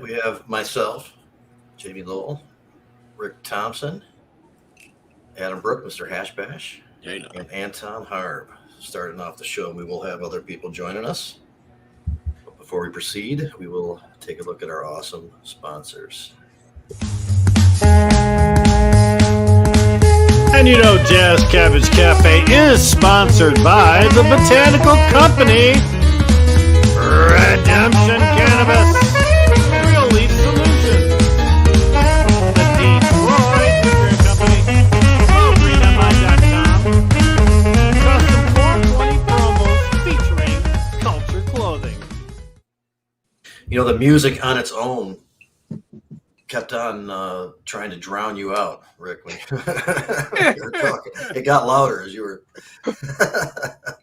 we have myself, Jamie Lowell, Rick Thompson, Adam Brook, Mr. Hashbash, and Anton Harb. Starting off the show, we will have other people joining us. But before we proceed, we will take a look at our awesome sponsors. And you know Jazz Cabbage Cafe is sponsored by the Botanical Company, Redemption Cannabis, Real Leaf Solutions, the Detroit Beer Company, Readmi.com, Custom 420 promos featuring Culture Clothing. You know, the music on its own kept on trying to drown you out, Rick. When you were talking, it got louder as you were.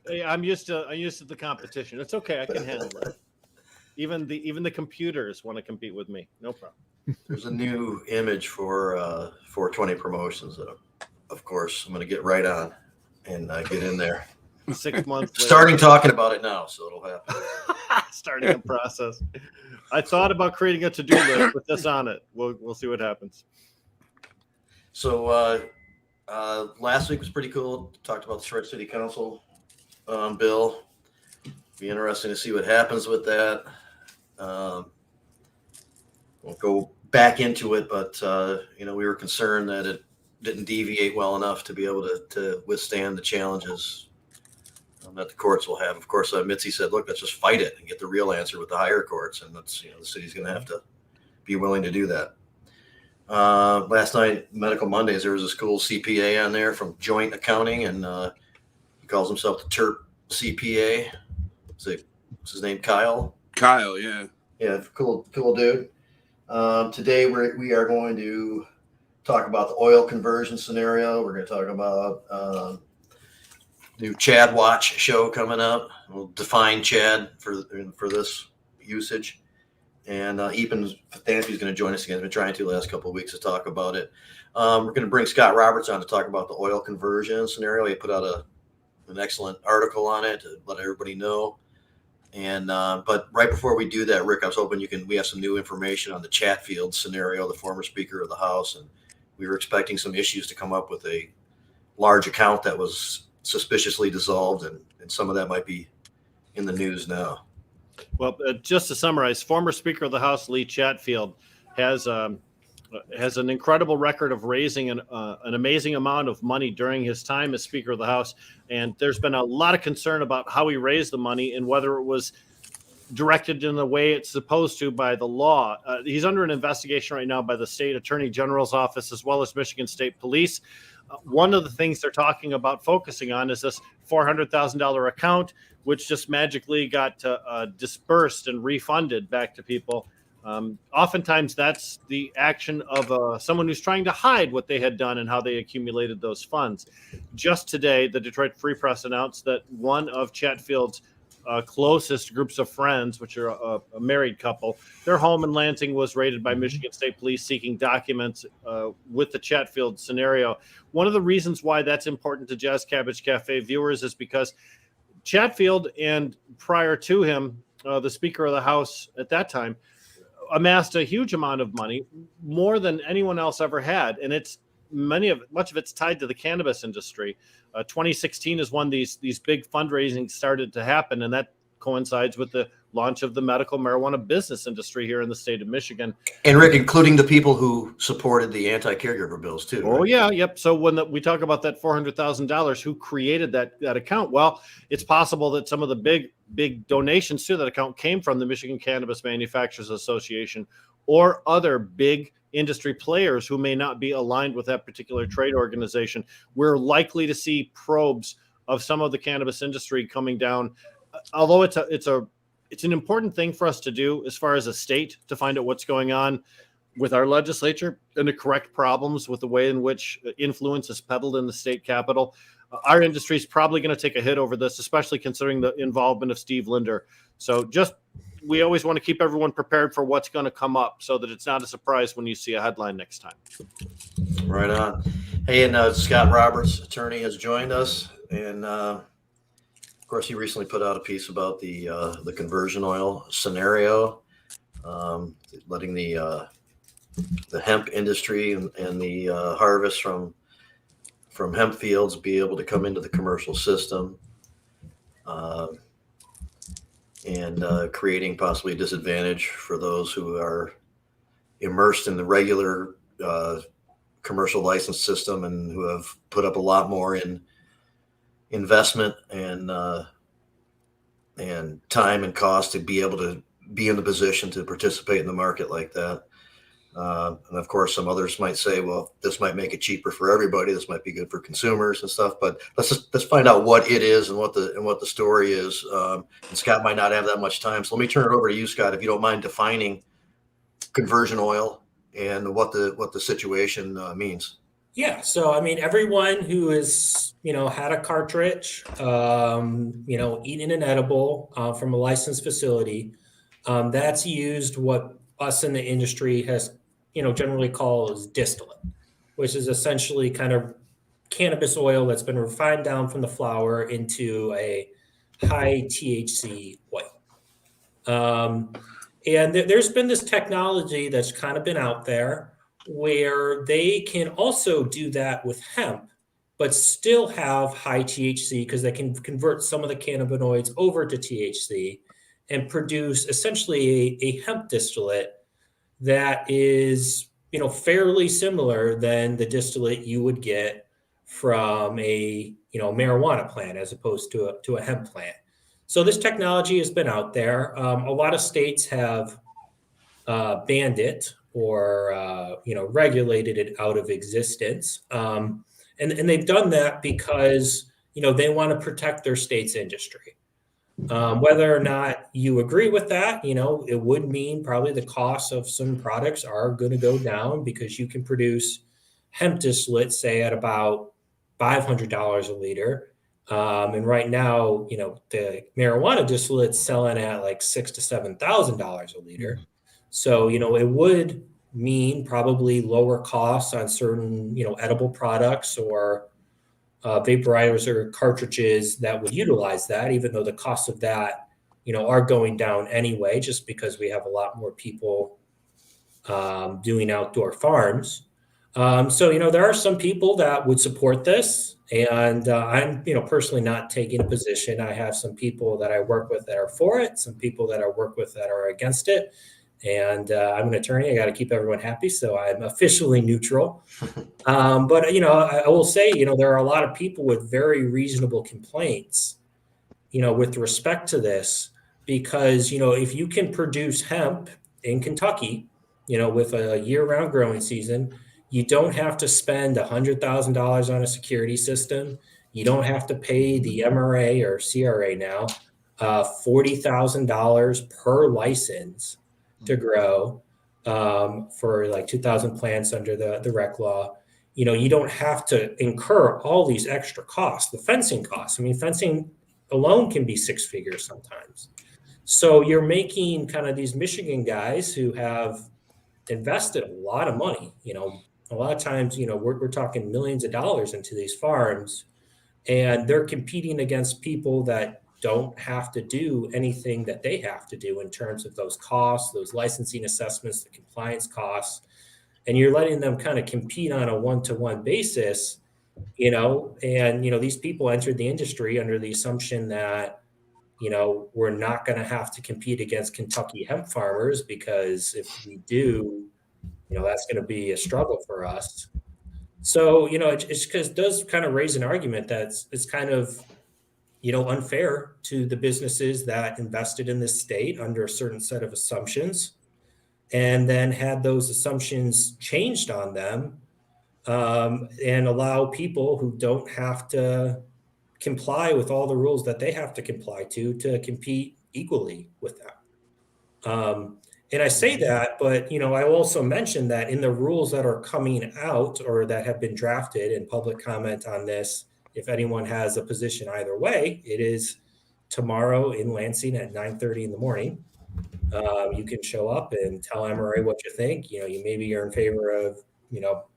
Hey, I'm used to the competition. It's okay. I can handle it. Even the computers want to compete with me. No problem. There's a new image for 420 promotions. Of course, I'm going to get right on and get in there. 6 months later. Starting talking about it now, so it'll happen. Starting a process. I thought about creating a to-do list with this on it. We'll see what happens. So last week was pretty cool. Talked about the Shred City Council bill. Be interesting to see what happens with that. We'll go back into it, but we were concerned that it didn't deviate well enough to be able to withstand the challenges that the courts will have. Of course, Mitzi said, look, let's just fight it and get the real answer with the higher courts. And that's, the city's going to have to be willing to do that. Last night, Medical Mondays, there was a cool CPA on there from Joint Accounting, and he calls himself the TERP CPA. What's his name? Kyle? Kyle, yeah. Yeah, cool dude. Today, we are going to talk about the oil conversion scenario. We're going to talk about new Chadwatch show coming up. We'll define Chad for this usage. And Eapen Thampy is going to join us again. I've been trying to the last couple of weeks to talk about it. We're going to bring Scott Roberts on to talk about the oil conversion scenario. He put out an excellent article on it to let everybody know. And but right before we do that, Rick, I was hoping we have some new information on the Chatfield scenario, the former Speaker of the House, and we were expecting some issues to come up with a large account that was suspiciously dissolved, and some of that might be in the news now. Well, just to summarize, former Speaker of the House Lee Chatfield has an incredible record of raising an amazing amount of money during his time as Speaker of the House, and there's been a lot of concern about how he raised the money and whether it was directed in the way it's supposed to by the law. He's under an investigation right now by the State Attorney General's office as well as Michigan State Police. One of the things they're talking about focusing on is this $400,000 account, which just magically got dispersed and refunded back to people. Oftentimes, that's the action of someone who's trying to hide what they had done and how they accumulated those funds. Just today, the Detroit Free Press announced that one of Chatfield's closest groups of friends, which are a married couple, their home in Lansing was raided by Michigan State Police seeking documents with the Chatfield scenario. One of the reasons why that's important to Jazz Cabbage Cafe viewers is because Chatfield, and prior to him, the Speaker of the House at that time, amassed a huge amount of money, more than anyone else ever had, and much of it's tied to the cannabis industry. 2016 is when these big fundraising started to happen, and that coincides with the launch of the medical marijuana business industry here in the state of Michigan. And Rick, including the people who supported the anti-caregiver bills too. Oh, right? yeah, yep. So when we talk about that $400,000, who created that account? Well, it's possible that some of the big donations to that account came from the Michigan Cannabis Manufacturers Association or other big industry players who may not be aligned with that particular trade organization. We're likely to see probes of some of the cannabis industry coming down, although it's an important thing for us to do as far as a state to find out what's going on with our legislature and to correct problems with the way in which influence is peddled in the state capitol. Our industry is probably going to take a hit over this, especially considering the involvement of Steve Linder. So we always want to keep everyone prepared for what's going to come up so that it's not a surprise when you see a headline next time. Right on. Hey, and Scott Roberts, attorney, has joined us. And of course, he recently put out a piece about the conversion oil scenario. letting the hemp industry and the harvest from hemp fields be able to come into the commercial system, and creating possibly a disadvantage for those who are immersed in the regular commercial license system and who have put up a lot more in investment and time and cost to be able to be in the position to participate in the market like that. And of course, some others might say, well, this might make it cheaper for everybody. This might be good for consumers and stuff. But let's find out what it is and what the story is. And Scott might not have that much time, so let me turn it over to you, Scott, if you don't mind defining conversion oil and what the situation means. Yeah. So, I mean, everyone who has, had a cartridge, eaten an edible from a licensed facility, that's used what us in the industry has, generally called as distillate, which is essentially kind of cannabis oil that's been refined down from the flower into a high THC oil. And there's been this technology that's kind of been out there where they can also do that with hemp, but still have high THC because they can convert some of the cannabinoids over to THC and produce essentially a hemp distillate that is, fairly similar than the distillate you would get from a, marijuana plant as opposed to a hemp plant. So this technology has been out there. A lot of states have banned it or regulated it out of existence, and they've done that because they want to protect their state's industry. Whether or not you agree with that, it would mean probably the cost of some products are going to go down because you can produce hemp distillate, say, at about $500 a liter. And right now, the marijuana distillate's selling at like $6,000 to $7,000 a liter. So, it would mean probably lower costs on certain, edible products or vaporizer cartridges that would utilize that, even though the costs of that, are going down anyway, just because we have a lot more people doing outdoor farms. So, there are some people that would support this, and I'm, personally not taking a position. I have some people that I work with that are for it, some people that I work with that are against it. And I'm an attorney. I got to keep everyone happy. So I'm officially neutral. But, I will say, there are a lot of people with very reasonable complaints, with respect to this, because, if you can produce hemp in Kentucky, with a year-round growing season, you don't have to spend $100,000 on a security system. You don't have to pay the MRA or CRA now $40,000 per license to grow for like 2,000 plants under the rec law. You don't have to incur all these extra costs, the fencing costs. I mean, fencing alone can be six figures sometimes. So you're making kind of these Michigan guys who have invested a lot of money, a lot of times, we're talking millions of dollars into these farms, and they're competing against people that don't have to do anything that they have to do in terms of those costs, those licensing assessments, the compliance costs, and you're letting them kind of compete on a one-to-one basis, and, these people entered the industry under the assumption that, we're not going to have to compete against Kentucky hemp farmers, because if we do, that's going to be a struggle for us. So, it does kind of raise an argument that it's kind of, unfair to the businesses that invested in this state under a certain set of assumptions and then had those assumptions changed on them, and allow people who don't have to comply with all the rules that they have to comply to compete equally with them. And I say that, but, I also mentioned that in the rules that are coming out or that have been drafted and public comment on this, if anyone has a position either way, it is tomorrow in Lansing at 9:30 in the morning. You can show up and tell MRA what you think. Maybe you're in favor of,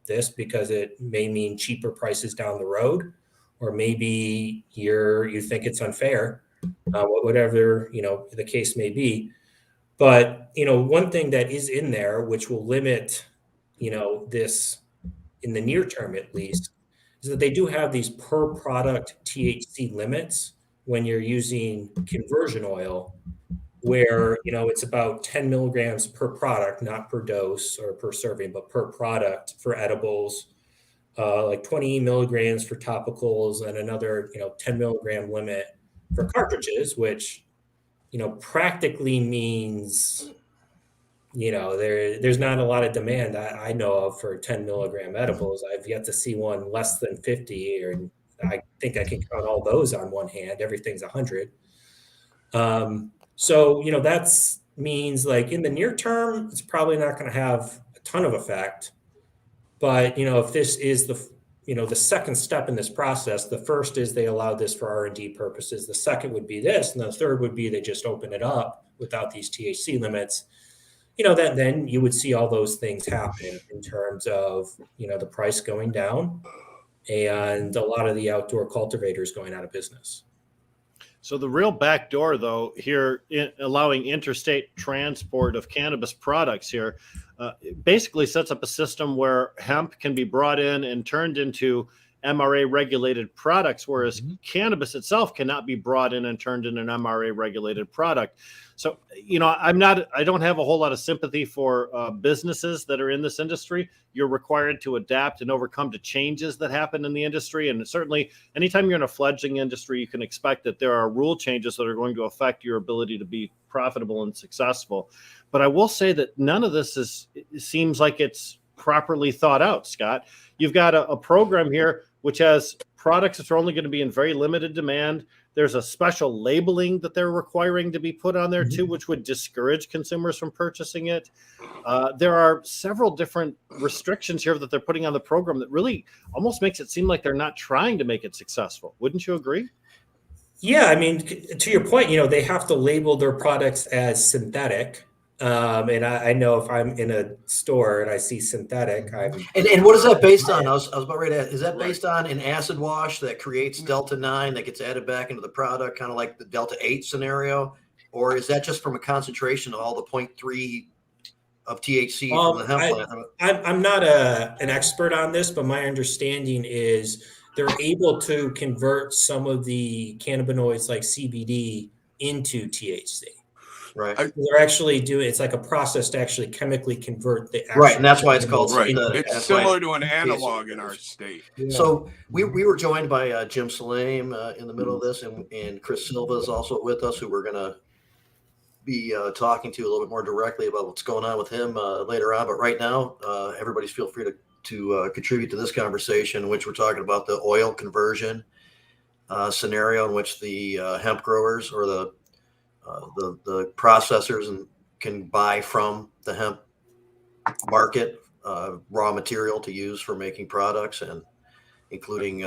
this because it may mean cheaper prices down the road, or maybe you think it's unfair, whatever, the case may be. But, one thing that is in there, which will limit, this in the near term, at least, is that they do have these per product THC limits when you're using conversion oil, where, it's about 10 milligrams per product, not per dose or per serving, but per product for edibles, like 20 milligrams for topicals, and another, 10 milligram limit for cartridges, which, practically means, there's not a lot of demand I know of for 10 milligram edibles. I've yet to see one less than 50, or I think I can count all those on one hand. Everything's 100. So, that's means like in the near term, it's probably not going to have a ton of effect. But, if this is the second step in this process, the first is they allow this for R&D purposes. The second would be this, and the third would be they just open it up without these THC limits. That then you would see all those things happen in terms of, the price going down and a lot of the outdoor cultivators going out of business. So the real backdoor, though, here in allowing interstate transport of cannabis products here, basically sets up a system where hemp can be brought in and turned into MRA regulated products, whereas cannabis itself cannot be brought in and turned into an MRA regulated product. So, I don't have a whole lot of sympathy for businesses that are in this industry. You're required to adapt and overcome to changes that happen in the industry. And certainly anytime you're in a fledgling industry, you can expect that there are rule changes that are going to affect your ability to be profitable and successful. But I will say that none of this seems like it's properly thought out, Scott. You've got a program here which has products that are only going to be in very limited demand. There's a special labeling that they're requiring to be put on there too, which would discourage consumers from purchasing it. There are several different restrictions here that they're putting on the program that really almost makes it seem like they're not trying to make it successful. Wouldn't you agree? Yeah, I mean, to your point, they have to label their products as synthetic. And I know if I'm in a store and I see synthetic, And what is that based on? I was about ready to ask, is that based on an acid wash that creates Delta 9 that gets added back into the product, kind of like the Delta 8 scenario? Or is that just from a concentration of all the 0.3 of THC from the hemp plant? I'm not an expert on this, but my understanding is they're able to convert some of the cannabinoids like CBD into THC. Right. They're actually doing, it's like a process to actually chemically convert the actual. Right, and that's why it's called synthetic. It's similar to an analog in our state. Yeah. So we were joined by Jim Salame in the middle of this, and Chris Silva is also with us, who we're going to be talking to a little bit more directly about what's going on with him later on. But right now, everybody's feel free to contribute to this conversation, in which we're talking about the oil conversion scenario in which the hemp growers or the processors can buy from the hemp market raw material to use for making products, and including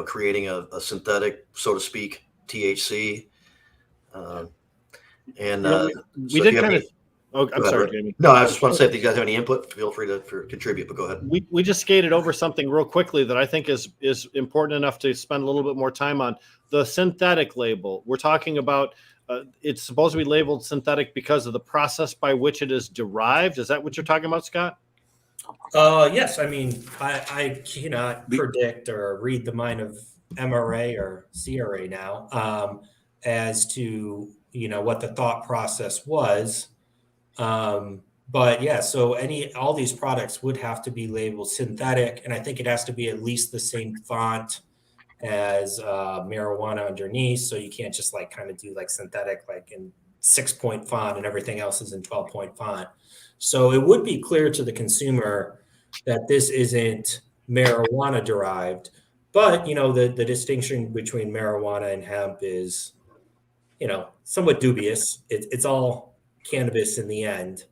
creating a synthetic, so to speak, THC. We did kind of. Oh, I'm sorry, Jamie. No, I just want to say, if you guys have any input, feel free to contribute, but go ahead. We just skated over something real quickly that I think is important enough to spend a little bit more time on. The synthetic label. We're talking about it's supposed to be labeled synthetic because of the process by which it is derived. Is that what you're talking about, Scott? Yes. I mean, I cannot predict or read the mind of MRA or CRA now as to, what the thought process was. But yeah, so all these products would have to be labeled synthetic, and I think it has to be at least the same font as marijuana underneath. So you can't just kind of do synthetic, in 6-point font, and everything else is in 12-point font. So it would be clear to the consumer that this isn't marijuana derived, but the distinction between marijuana and hemp is, somewhat dubious. It's all cannabis in the end.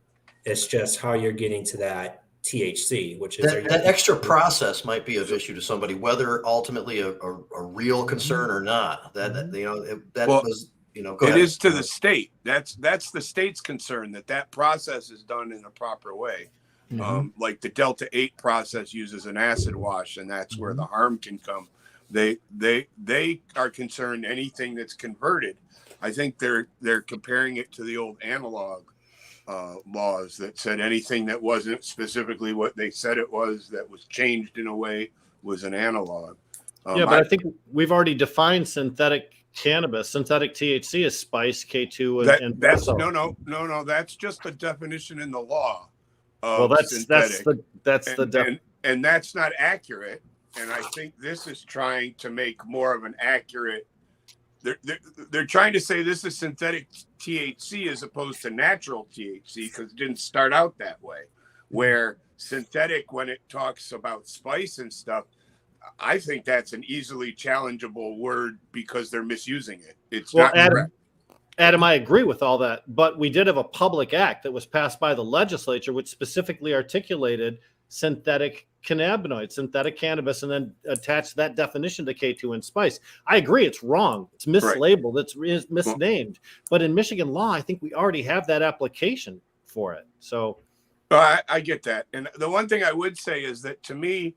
It's just how you're getting to that THC, which is that extra process might be of issue to somebody, whether ultimately a real concern or not. Go it is to the state. That's the state's concern, that process is done in a proper way. Like the Delta 8 process uses an acid wash, and that's where the harm can come. They are concerned anything that's converted. I think they're comparing it to the old analog laws that said anything that wasn't specifically what they said it was, that was changed in a way, was an analog. But I think we've already defined synthetic cannabis, synthetic THC as spice, K2, and that's no. That's just a definition in the law. That's not accurate. And I think this is trying to make more of an accurate. They're trying to say this is synthetic THC as opposed to natural THC because it didn't start out that way. Where synthetic, when it talks about spice and stuff, I think that's an easily challengeable word because they're misusing it. It's not correct. Adam, I agree with all that, but we did have a public act that was passed by the legislature which specifically articulated synthetic cannabinoids, synthetic cannabis, and then attached that definition to K2 and spice. I agree, it's wrong. It's mislabeled. Right. It's misnamed. But in Michigan law, I think we already have that application for it. So I get that. And the one thing I would say is that to me,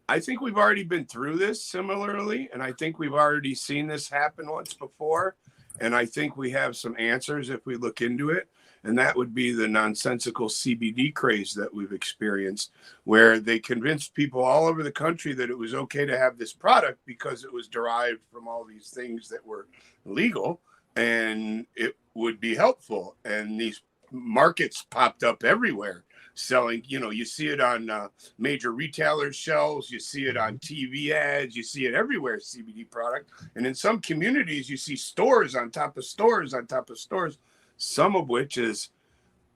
I think we've already been through this similarly, and I think we've already seen this happen once before. And I think we have some answers if we look into it. And that would be the nonsensical CBD craze that we've experienced, where they convinced people all over the country that it was okay to have this product because it was derived from all these things that were legal and it would be helpful. And these markets popped up everywhere selling, you see it on major retailers' shelves, you see it on TV ads, you see it everywhere, CBD product. And in some communities, you see stores on top of stores on top of stores, some of which is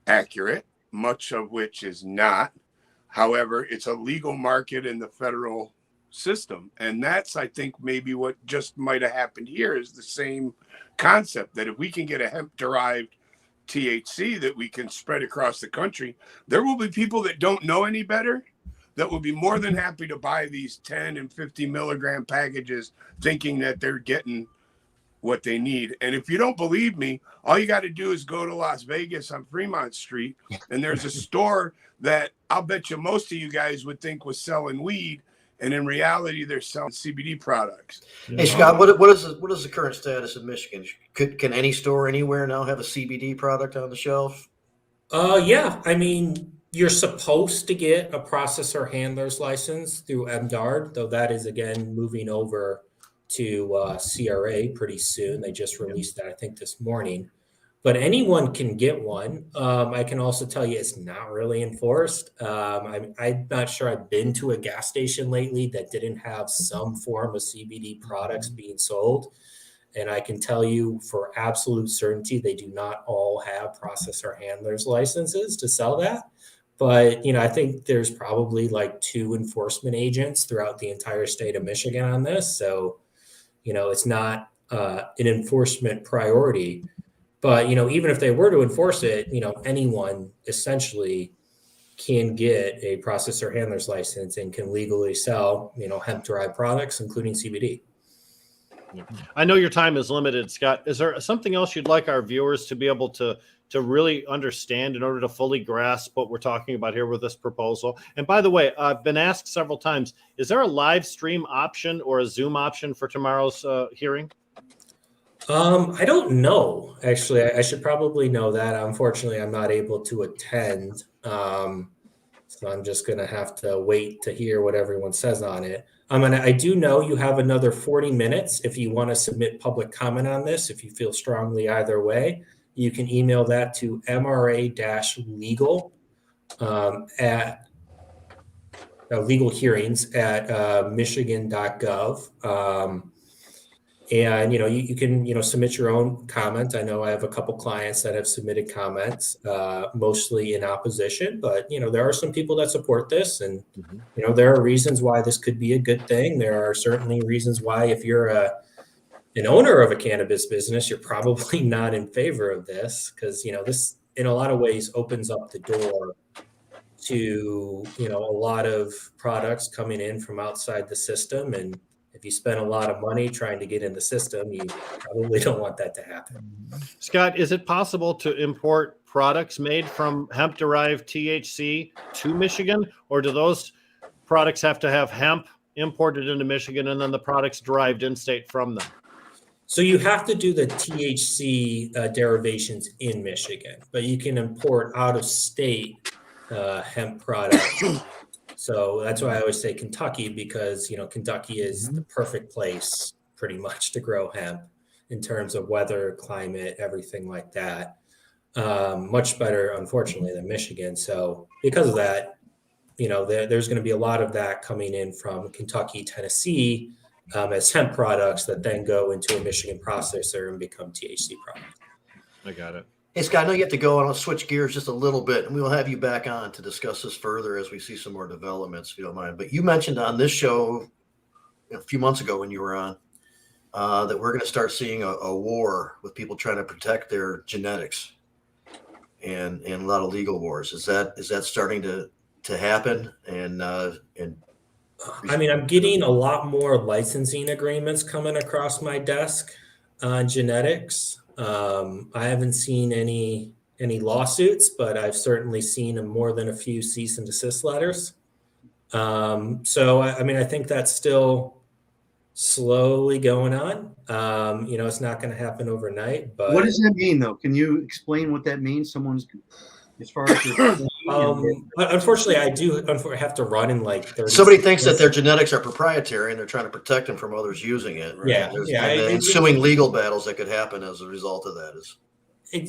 accurate, much of which is not. However, it's a legal market in the federal system. And that's, I think, maybe what just might have happened here is the same concept, that if we can get a hemp-derived THC that we can spread across the country, there will be people that don't know any better that will be more than happy to buy these 10 and 50 milligram packages thinking that they're getting what they need. And if you don't believe me, all you got to do is go to Las Vegas on Fremont Street, and there's a store that I'll bet you most of you guys would think was selling weed, and in reality, they're selling CBD products. Hey, Scott, what is the current status in Michigan? Can any store anywhere now have a CBD product on the shelf? Yeah. I mean, you're supposed to get a processor handler's license through MDARD, though that is, again, moving over to CRA pretty soon. They just released that, I think, this morning. But anyone can get one. I can also tell you it's not really enforced. I'm not sure I've been to a gas station lately that didn't have some form of CBD products being sold. And I can tell you for absolute certainty, they do not all have processor handlers licenses to sell that. But, I think there's probably like 2 enforcement agents throughout the entire state of Michigan on this. So, it's not an enforcement priority. But, even if they were to enforce it, anyone essentially can get a processor handler's license and can legally sell, hemp-derived products, including CBD. I know your time is limited, Scott. Is there something else you'd like our viewers to be able to really understand in order to fully grasp what we're talking about here with this proposal? And by the way, I've been asked several times, is there a live stream option or a Zoom option for tomorrow's hearing? I don't know. Actually, I should probably know that. Unfortunately, I'm not able to attend. So I'm just going to have to wait to hear what everyone says on it. I do know you have another 40 minutes if you want to submit public comment on this. If you feel strongly either way, you can email that to MRA-legal at legal hearings at michigan.gov. And, you can, submit your own comment. I know I have a couple clients that have submitted comments, mostly in opposition, but, there are some people that support this, and, there are reasons why this could be a good thing. There are certainly reasons why, if you're an owner of a cannabis business, you're probably not in favor of this, because, this in a lot of ways opens up the door to, a lot of products coming in from outside the system. And if you spend a lot of money trying to get in the system, you probably don't want that to happen. Scott, is it possible to import products made from hemp-derived THC to Michigan, or do those products have to have hemp imported into Michigan, and then the products derived in state from them? So you have to do the THC derivations in Michigan, but you can import out of state hemp products. So that's why I always say Kentucky, because Kentucky is the perfect place pretty much to grow hemp in terms of weather, climate, everything like that. Much better, unfortunately, than Michigan. So because of that, there's going to be a lot of that coming in from Kentucky, Tennessee, as hemp products that then go into a Michigan processor and become THC products. I got it. Hey, Scott, I know you have to go, and I'll switch gears just a little bit, and we will have you back on to discuss this further as we see some more developments, if you don't mind. But you mentioned on this show a few months ago when you were on that we're going to start seeing a war with people trying to protect their genetics, and a lot of legal wars. Is that starting to happen? And I mean, I'm getting a lot more licensing agreements coming across my desk on genetics. I haven't seen any lawsuits, but I've certainly seen more than a few cease and desist letters. So I think that's still slowly going on. It's not going to happen overnight. But what does that mean, though? Can you explain what that means? Someone's, as far as unfortunately, I do have to run in like 30 somebody seconds. thinks that their genetics are proprietary and they're trying to protect them from others using it. Right? Yeah, And the ensuing legal battles that could happen as a result of that is.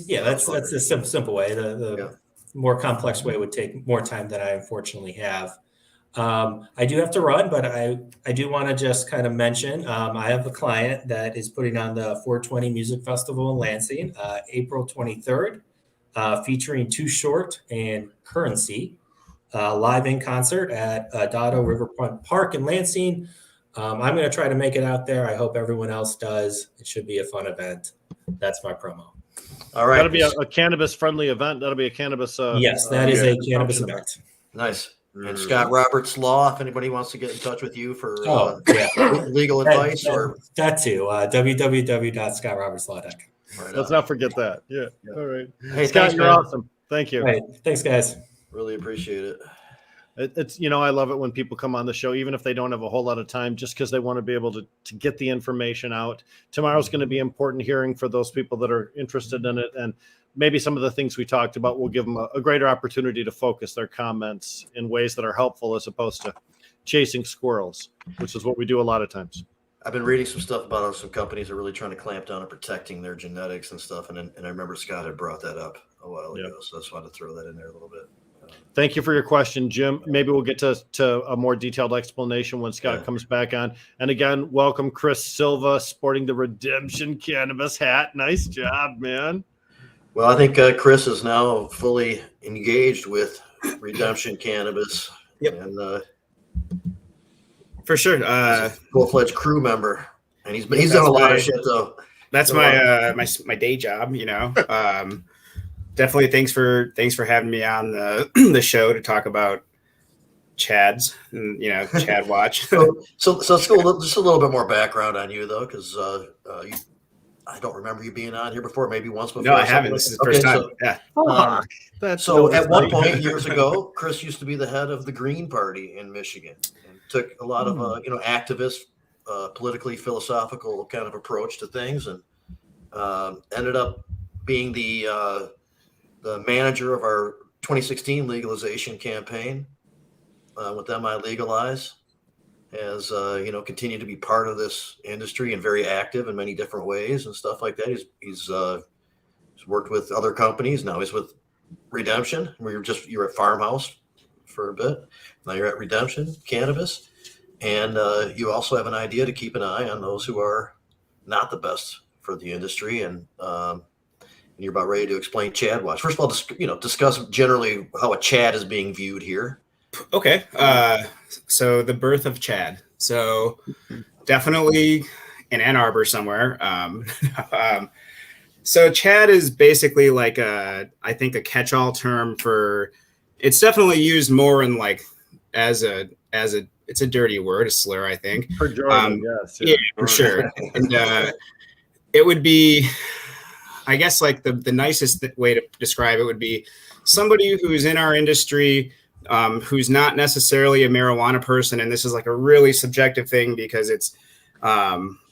That's the simple way. The more complex way would take more time than I unfortunately have. I do have to run, but I do want to just kind of mention I have a client that is putting on the 420 Music Festival in Lansing, April 23rd, featuring Too Short and Currency, live in concert at Dotto Riverfront Park in Lansing. I'm going to try to make it out there. I hope everyone else does. It should be a fun event. That's my promo. All right. That'll be a cannabis-friendly event. That'll be a cannabis. Yes, that is a cannabis event. Nice. And Scott Roberts Law, if anybody wants to get in touch with you for legal advice or that too, www.scottrobertslaw.com. Right. Let's not forget that. Yeah. All right. Hey, Scott, thanks, you're man. awesome. Thank you. Right. Thanks, guys. Really appreciate it. It's I love it when people come on the show, even if they don't have a whole lot of time, just because they want to be able to get the information out. Tomorrow's going to be important hearing for those people that are interested in it. And maybe some of the things we talked about will give them a greater opportunity to focus their comments in ways that are helpful as opposed to chasing squirrels, which is what we do a lot of times. I've been reading some stuff about how some companies are really trying to clamp down on protecting their genetics and stuff. And I remember Scott had brought that up a while ago. So I just wanted to throw that in there a little bit. Thank you for your question, Jim. Maybe we'll get to a more detailed explanation when Scott comes back on. And again, welcome Chris Silva, sporting the Redemption Cannabis hat. Nice job, man. Well, I think Chris is now fully engaged with Redemption Cannabis. Yep. And for sure. he's a full-fledged crew member. And he's done a lot of shit, though. That's my day job, Definitely thanks for having me on the show to talk about Chads and Chadwatch. so let's go just a little bit more background on you, though, because I don't remember you being on here before, maybe once before. No, I haven't. This is the first time. So at one point years ago, Chris used to be the head of the Green Party in Michigan and took a lot of activist, politically philosophical kind of approach to things, and ended up being the manager of our 2016 legalization campaign with them. I Legalize has continued to be part of this industry and very active in many different ways and stuff like that. He's worked with other companies. Now he's with Redemption. You're at Farmhouse for a bit. Now you're at Redemption Cannabis, and you also have an idea to keep an eye on those who are not the best for the industry. And you're about ready to explain Chadwatch. First of all, discuss generally how a Chad is being viewed here. Okay. So the birth of Chad. So definitely in Ann Arbor somewhere. So Chad is basically like I think a catch-all term for. It's definitely used more in as a. It's a dirty word, a slur, I think. For Jordan, yes. Yeah, for sure. And it would be. I guess the nicest way to describe it would be somebody who's in our industry who's not necessarily a marijuana person, and this is like a really subjective thing because it's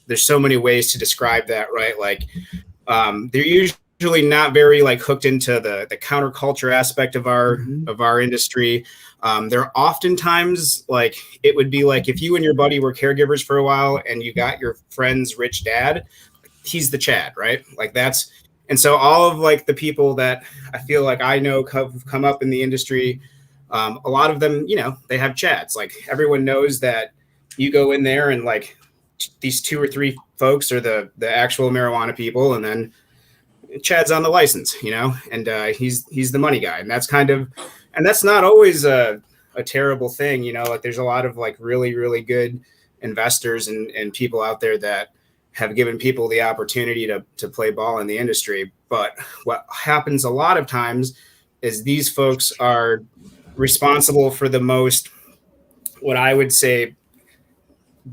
there's so many ways to describe that, right? Like they're usually not very like hooked into the counterculture aspect of our industry. They're oftentimes like, it would be like if you and your buddy were caregivers for a while and you got your friend's rich dad, he's the Chad, right? Like that's, and so all of like the people that I feel like I know come up in the industry, a lot of them, you know, they have Chads. Like everyone knows that you go in there and like these 2 or 3 folks are the actual marijuana people, and then Chad's on the license, you know, and he's the money guy, and that's kind of, and that's not always a terrible thing, you know. Like there's a lot of like really, really good investors and people out there that have given people the opportunity to play ball in the industry. But what happens a lot of times is these folks are responsible for the most, what I would say,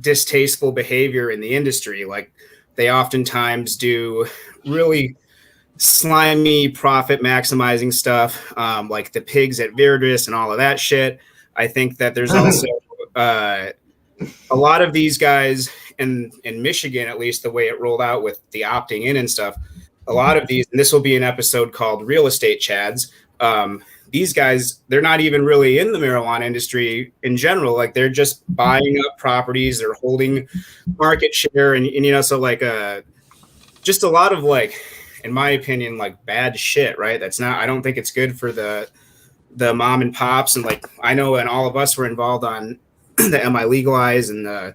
distasteful behavior in the industry. Like they oftentimes do really slimy profit maximizing stuff, like the pigs at Virdis and all of that shit. I think that there's also a lot of these guys in Michigan, at least the way it rolled out with the opting in and stuff, a lot of these, and this will be an episode called Real Estate Chads. These guys, they're not even really in the marijuana industry in general. Like they're just buying up properties, they're holding market share, and you know, so like just a lot of like, in my opinion, like bad shit, right? That's not, I don't think it's good for the mom and pops. And like, I know, and all of us were involved on the MI Legalize and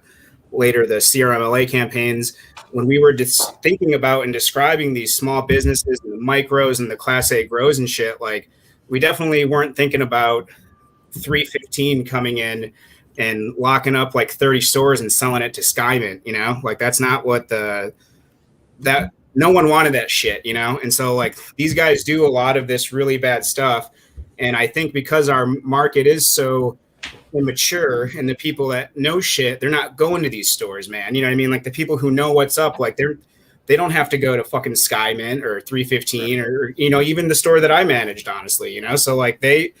later the CRMLA campaigns, when we were just thinking about and describing these small businesses and the micros and the Class A grows and shit, like we definitely weren't thinking about 315 coming in and locking up like 30 stores and selling it to Skymint, you know, like that's not what no one wanted that shit, you know? And so like these guys do a lot of this really bad stuff. And I think because our market is so immature and the people that know shit, they're not going to these stores, man. You know what I mean? Like the people who know what's up, like they don't have to go to fucking Skymint or 315 or, you know, even the store that I managed, honestly, you know? So like the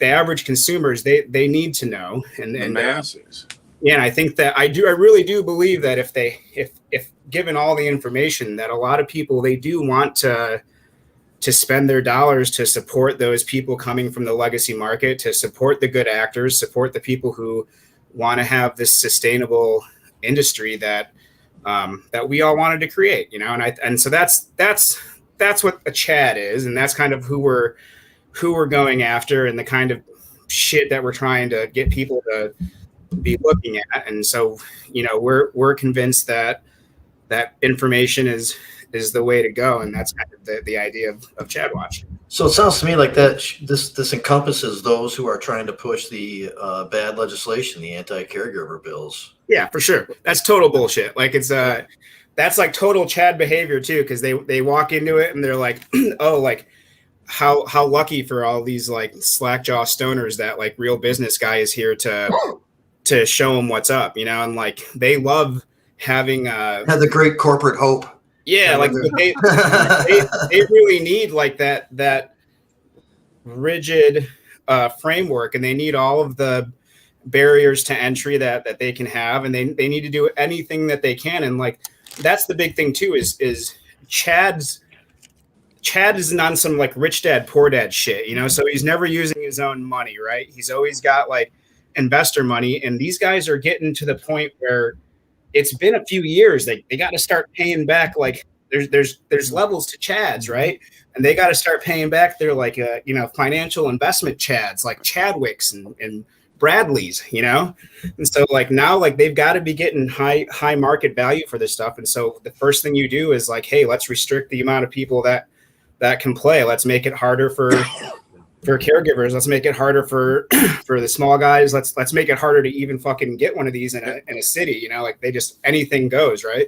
average consumers, they need to know. And masses. Yeah, and I think that I really do believe that if given all the information, that a lot of people, they do want to spend their dollars to support those people coming from the legacy market, to support the good actors, support the people who want to have this sustainable industry that we all wanted to create, you know. And so that's what a Chad is, and that's kind of who we're going after, and the kind of shit that we're trying to get people to be looking at. And so, you know, we're convinced that information is the way to go, and that's kind of the idea of Chadwatch. So it sounds to me like that this encompasses those who are trying to push the bad legislation, the anti-caregiver bills. Yeah, for sure. That's total bullshit. Like it's that's like total Chad behavior too, because they walk into it and they're like, oh, like how lucky for all these like slackjaw stoners that like real business guy is here to show them what's up, you know. And like they love having had the great corporate hope. Yeah, like they really need like that rigid framework, and they need all of the barriers to entry that they can have, and they need to do anything that they can. And like that's the big thing too, is Chad isn't on some like rich dad poor dad shit, you know. So he's never using his own money, right? He's always got like investor money, and these guys are getting to the point where it's been a few years. They got to start paying back. Like there's levels to Chads, right? And they got to start paying back their like you know, financial investment Chads, like Chadwicks and Bradleys, you know. And so like now, like they've got to be getting high market value for this stuff. And so the first thing you do is like, hey, let's restrict the amount of people that can play. Let's make it harder for caregivers. Let's make it harder for the small guys. Let's make it harder to even fucking get one of these in a city, you know. Like they just, anything goes, right?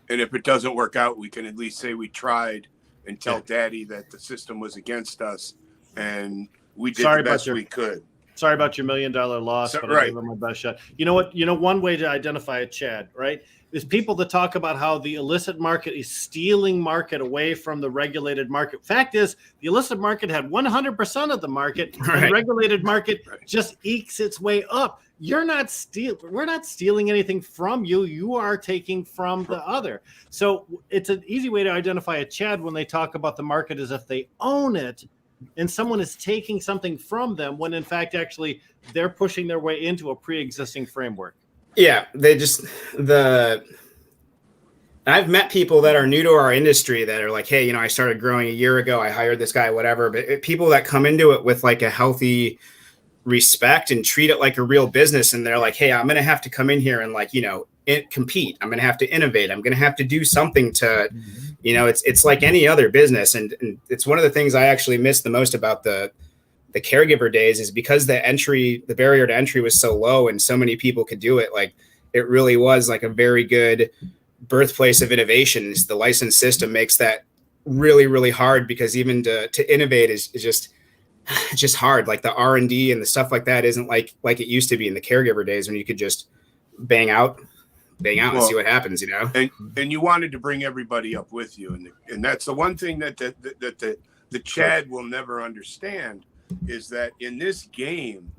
And if it doesn't work out, we can at least say we tried and tell Daddy that the system was against us and we did the best we could. Sorry about your $1 million loss, So- but I gave it my best shot. You know what? You know, one way to identify a Chad, right, is people that talk about how the illicit market is stealing market away from the regulated market. Fact is, the illicit market had 100% of the market, and the Right. regulated market Right. just ekes its way up. You're not we're not stealing anything from you. You are taking from the other. So it's an easy way to identify a Chad when they talk about the market as if they own it and someone is taking something from them when in fact actually they're pushing their way into a pre-existing framework. Yeah, I've met people that are new to our industry that are like, hey, you know, I started growing a year ago. I hired this guy, whatever. But people that come into it with like a healthy respect and treat it like a real business. And they're like, hey, I'm going to have to come in here and like, you know, compete. I'm going to have to innovate. I'm going to have to do something to, you know, it's like any other business. And it's one of the things I actually miss the most about the caregiver days is because the barrier to entry was so low and so many people could do it. Like it really was like a very good birthplace of innovation. The license system makes that really, really hard because even to innovate is just hard. Like the R&D and the stuff like that isn't like it used to be in the caregiver days when you could just bang out and see what happens, you know? And you wanted to bring everybody up with you. And that's the one thing that the Chad will never understand is that in this game,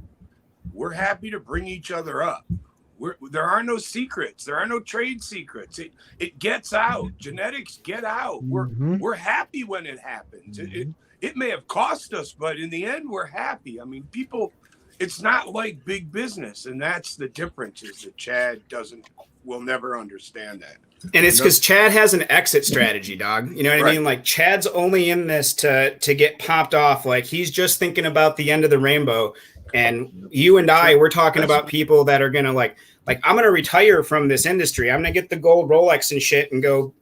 we're happy to bring each other up. There are no secrets. There are no trade secrets. It gets out. Genetics get out. We're happy when it happens. It may have cost us, but in the end, we're happy. I mean, people, it's not like big business. And that's the difference is that Chad will never understand that. And it's because Chad has an exit strategy, dog. You know what I mean? Like Chad's only in this to get popped off. Like he's just thinking about the end of the rainbow. And you and we're talking about people that are gonna like I'm gonna retire from this industry. I'm gonna get the gold Rolex and shit and go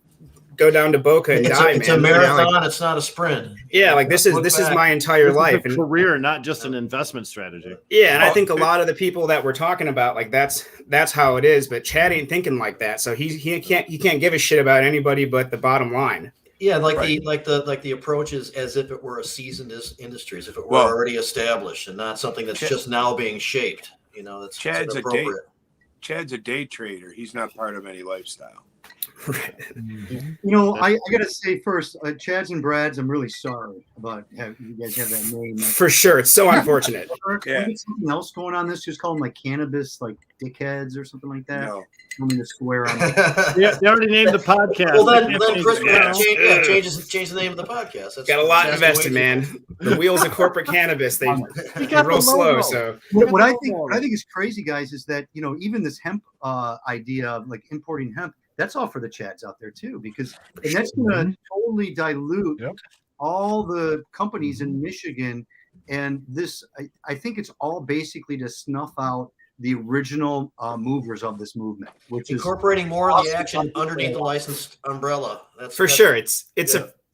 down to Boca and die. It's a marathon. It's not a sprint. Yeah, like this is my entire life. It's a career, not just an investment strategy. Yeah, and I think a lot of the people that we're talking about, like that's how it is. But Chad ain't thinking like that, so he can't give a shit about anybody but the bottom line. Yeah, the approach is as if it were a seasoned industry, as if it were already established and not something that's just now being shaped. You know, that's Chad's appropriate. Chad's a day trader. He's not part of any lifestyle. Right. You know, I gotta say first, Chads and Brads, I'm really sorry about you guys have that name. For sure, it's so unfortunate. Yeah. Something else going on. This just call them like cannabis, like dickheads or something like that. No. I'm gonna square on. Yeah, they already named the podcast. Well, then Chris, change the name of the podcast. That's Got a lot that's invested, the way man. The wheels of corporate cannabis, they roll slow. So What I think is crazy, guys, is that you know even this hemp idea of like importing hemp, that's all for the Chads out there too, because that's going to totally dilute all the companies in Michigan. And this, I think it's all basically to snuff out the original movers of this movement, which is incorporating more of the action underneath the licensed umbrella. That's sure. It's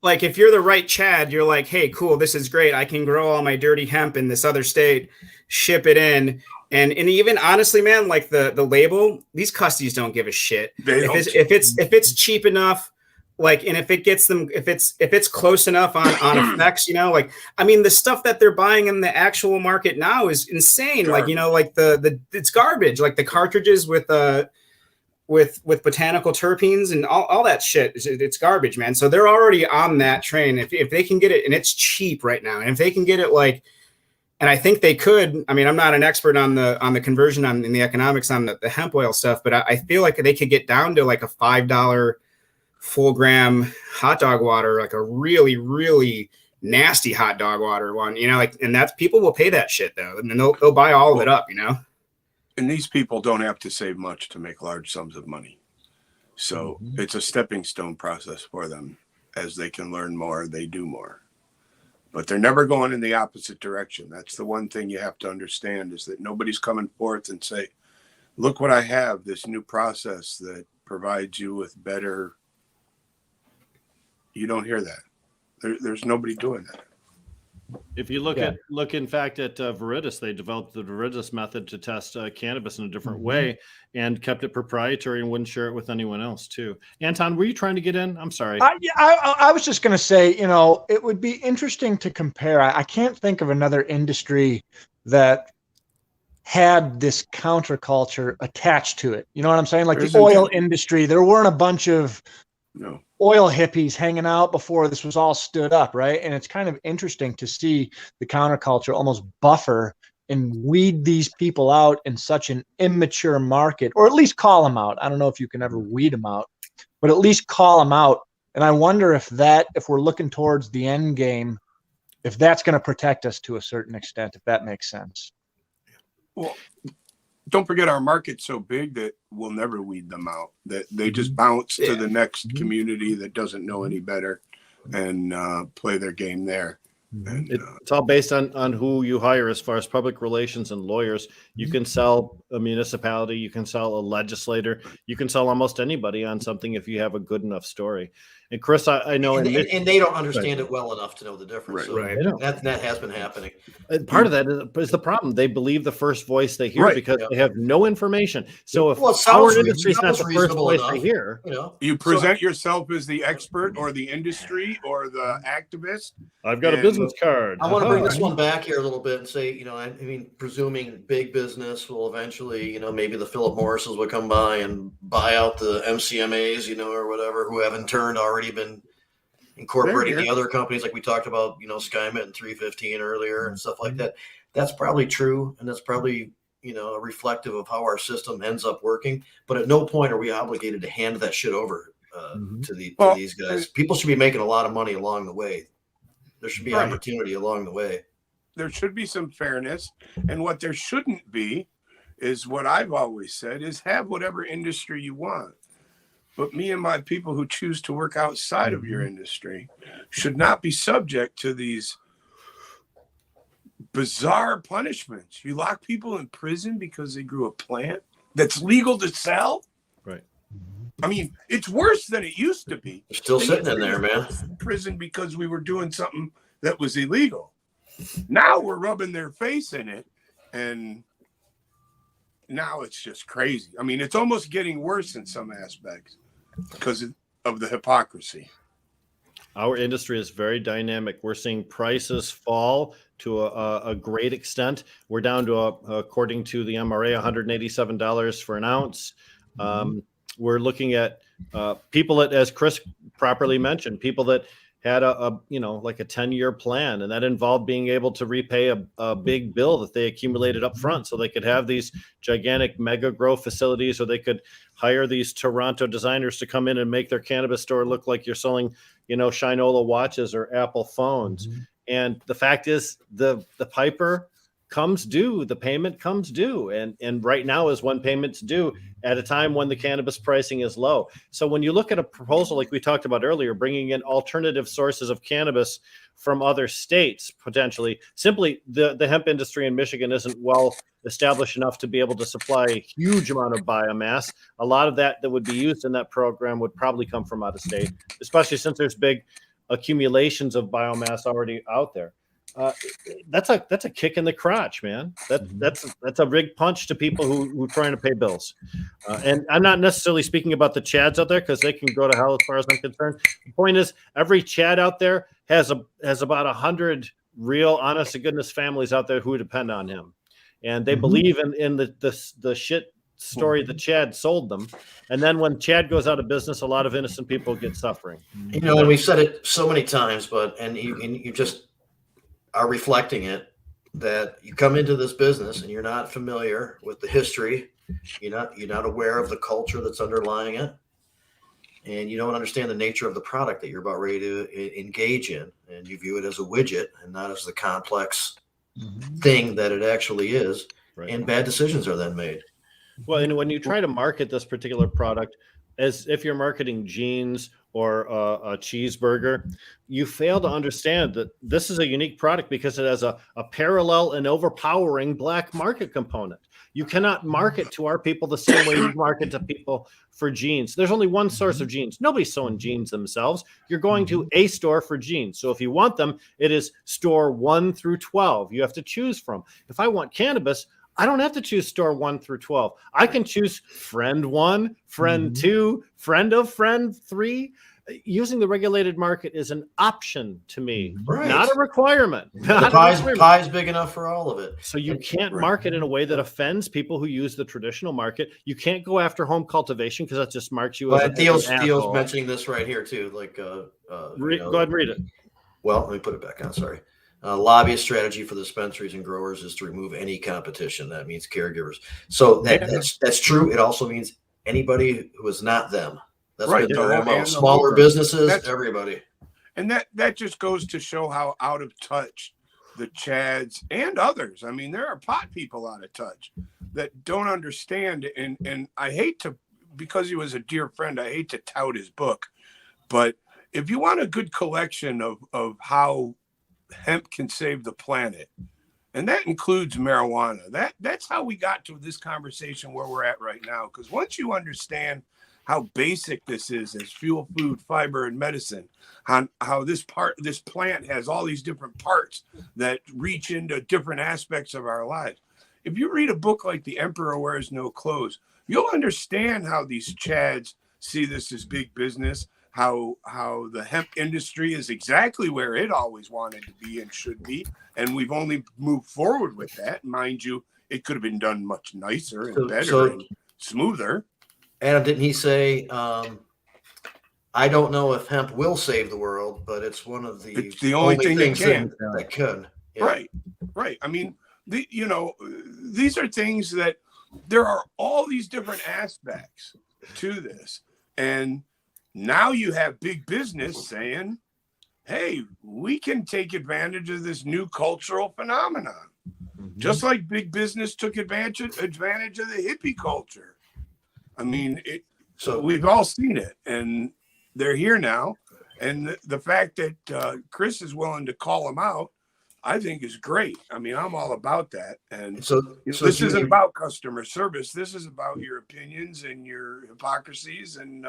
like if you're the right Chad, you're like, hey, cool, this is great. I can grow all my dirty hemp in this other state, ship it in. And even honestly, man, like the label, these custies don't give a shit. If it's cheap enough, like, and if it gets them, if it's close enough on effects, you know, like, I mean, the stuff that they're buying in the actual market now is insane. Garbage. Like, you know, like it's garbage. Like the cartridges with botanical terpenes and all that shit, it's garbage, man. So they're already on that train. If they can get it, and it's cheap right now, and if they can get it like. And I think they could. I mean, I'm not an expert on the conversion in the economics on the hemp oil stuff, but I feel like they could get down to like a $5 full gram hot dog water, like a really, really nasty hot dog water one, you know, like, and that's people will pay that shit though. And then they'll buy all of it up, you know? And these people don't have to save much to make large sums of money. So it's a stepping stone process for them. As they can learn more, they do more. But they're never going in the opposite direction. That's the one thing you have to understand is that nobody's coming forth and say, look what I have, this new process that provides you with better. You don't hear that. There's nobody doing that. If you look in fact at Viridis, they developed the Viridis method to test cannabis in a different way and kept it proprietary and wouldn't share it with anyone else too. Anton, were you trying to get in? I'm sorry. I was just going to say, you know, it would be interesting to compare. I can't think of another industry that had this counterculture attached to it. You know what I'm saying? Like There the isn't oil any. industry, there weren't a bunch of No. oil hippies hanging out before this was all stood up, right? And it's kind of interesting to see the counterculture almost buffer and weed these people out in such an immature market, or at least call them out. I don't know if you can ever weed them out, but at least call them out. And I wonder if we're looking towards the end game, if that's going to protect us to a certain extent, if that makes sense. Well, don't forget our market's so big that we'll never weed them out. That they just bounce to the next community that doesn't know any better and play their game there. And, It's all based on who you hire as far as public relations and lawyers. You can sell a municipality, you can sell a legislator, you can sell almost anybody on something if you have a good enough story. And Chris, I know, and they don't understand it well enough to know the difference. Right, So that has been happening. And part of that is the problem. They believe the first voice they hear because they have no information. So if our industry is not the first voice they hear, you present yourself as the expert or the industry or the activist. I've got a business card. I want to bring this one back here a little bit and say, I mean, presuming big business will eventually, maybe the Philip Morrises would come by and buy out the MCMAs, or whatever, who have in turn already been incorporating the other companies like we talked about, Skymet and 315 earlier and stuff like that. That's probably true. And that's probably, a reflective of how our system ends up working. But at no point are we obligated to hand that shit over to these guys. People should be making a lot of money along the way. There should be opportunity along the way. There should be some fairness. And what there shouldn't be is what I've always said is have whatever industry you want. But me and my people who choose to work outside of your industry should not be subject to these bizarre punishments. You lock people in prison because they grew a plant that's legal to sell? Right. I mean, it's worse than it used to be. They're still sitting in there, man. Prison because we were doing something that was illegal. Now we're rubbing their face in it, and now it's just crazy. I mean, it's almost getting worse in some aspects because of the hypocrisy. Our industry is very dynamic. We're seeing prices fall to a great extent. We're down to, according to the MRA, $187 for an ounce. We're looking at people that, as Chris properly mentioned, people that had like a 10-year plan, and that involved being able to repay a big bill that they accumulated up front so they could have these gigantic mega grow facilities, or they could hire these Toronto designers to come in and make their cannabis store look like you're selling, Shinola watches or Apple phones. And the fact is the piper comes due, the payment comes due. And right now is when payments due at a time when the cannabis pricing is low. So when you look at a proposal like we talked about earlier, bringing in alternative sources of cannabis from other states, potentially, simply the hemp industry in Michigan isn't well established enough to be able to supply a huge amount of biomass. A lot of that would be used in that program would probably come from out of state, especially since there's big accumulations of biomass already out there. That's a kick in the crotch, man. That's a big punch to people who are trying to pay bills. And I'm not necessarily speaking about the Chads out there because they can go to hell as far as I'm concerned. The point is, every Chad out there has about 100 real, honest to goodness families out there who depend on him, and they believe in the shit story that Chad sold them. And then when Chad goes out of business, a lot of innocent people get suffering. And we've said it so many times, and you just are reflecting it, that you come into this business and you're not familiar with the history. You're not aware of the culture that's underlying it, and you don't understand the nature of the product that you're about ready to engage in, and you view it as a widget and not as the complex thing that it actually is. Right. And bad decisions are then made. Well, and when you try to market this particular product as if you're marketing jeans or a cheeseburger, you fail to understand that this is a unique product because it has a parallel and overpowering black market component. You cannot market to our people the same way you market to people for jeans. There's only one source of jeans. Nobody's sewing jeans themselves. You're going to a store for jeans. So if you want them, it is store 1 through 12. You have to choose from. If I want cannabis, I don't have to choose store 1 through 12. I can choose friend 1, friend 2, friend of friend 3. using the regulated market is an option to me, Right. not a requirement. The pie's big enough for all of it. So you can't market in a way that offends people who use the traditional market. You can't go after home cultivation because that just marks you as an Theo's asshole. mentioning this right here too. Like, Go ahead and read it. Well, let me put it back on. Sorry. Lobbyist strategy for the dispensaries and growers is to remove any competition. That means caregivers. So that's true. It also means anybody who is not them. That's Right. been their MO. And Smaller businesses, That's- everybody. And that just goes to show how out of touch the Chads and others. I mean, there are pot people out of touch that don't understand. And I hate to, because he was a dear friend, I hate to tout his book. But if you want a good collection of how hemp can save the planet, and that includes marijuana, that's how we got to this conversation where we're at right now. Because once you understand how basic this is as fuel, food, fiber, and medicine, how this plant has all these different parts that reach into different aspects of our lives. If you read a book like The Emperor Wears No Clothes, you'll understand how these Chads see this as big business, how the hemp industry is exactly where it always wanted to be and should be, and we've only moved forward with that. Mind you, it could have been done much nicer and better and smoother. Adam, didn't he say, I don't know if hemp will save the world, but it's one of the only thing that can. That could. Yeah. Right. I mean, these are things that there are all these different aspects to this. And now you have big business saying, hey, we can take advantage of this new cultural phenomenon. Mm-hmm. Just like big business took advantage of the hippie culture. I mean, so we've all seen it, and they're here now. And the fact that Chris is willing to call them out, I think is great. I mean, I'm all about that. And so this isn't about customer service. This is about your opinions and your hypocrisies, and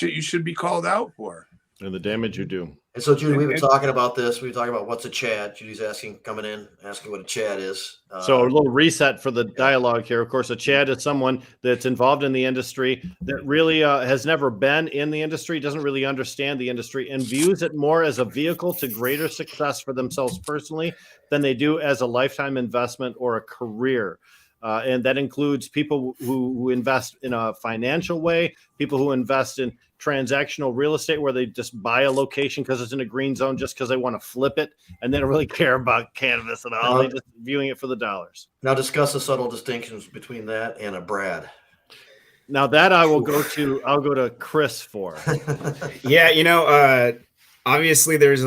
you should be called out for. And the damage you do. And so, Judy, we've been talking about this. We've been talking about what's a Chad. Judy's coming in, asking what a Chad is. So a little reset for the dialogue here. Of course, a Chad is someone that's involved in the industry that really has never been in the industry, doesn't really understand the industry, and views it more as a vehicle to greater success for themselves personally than they do as a lifetime investment or a career. And that includes people who invest in a financial way, people who invest in transactional real estate where they just buy a location because it's in a green zone just because they want to flip it, and they don't really care about cannabis at all. They're just viewing it for the dollars. Now discuss the subtle distinctions between that and a Brad. Now that I'll go to Chris for. Yeah, obviously there's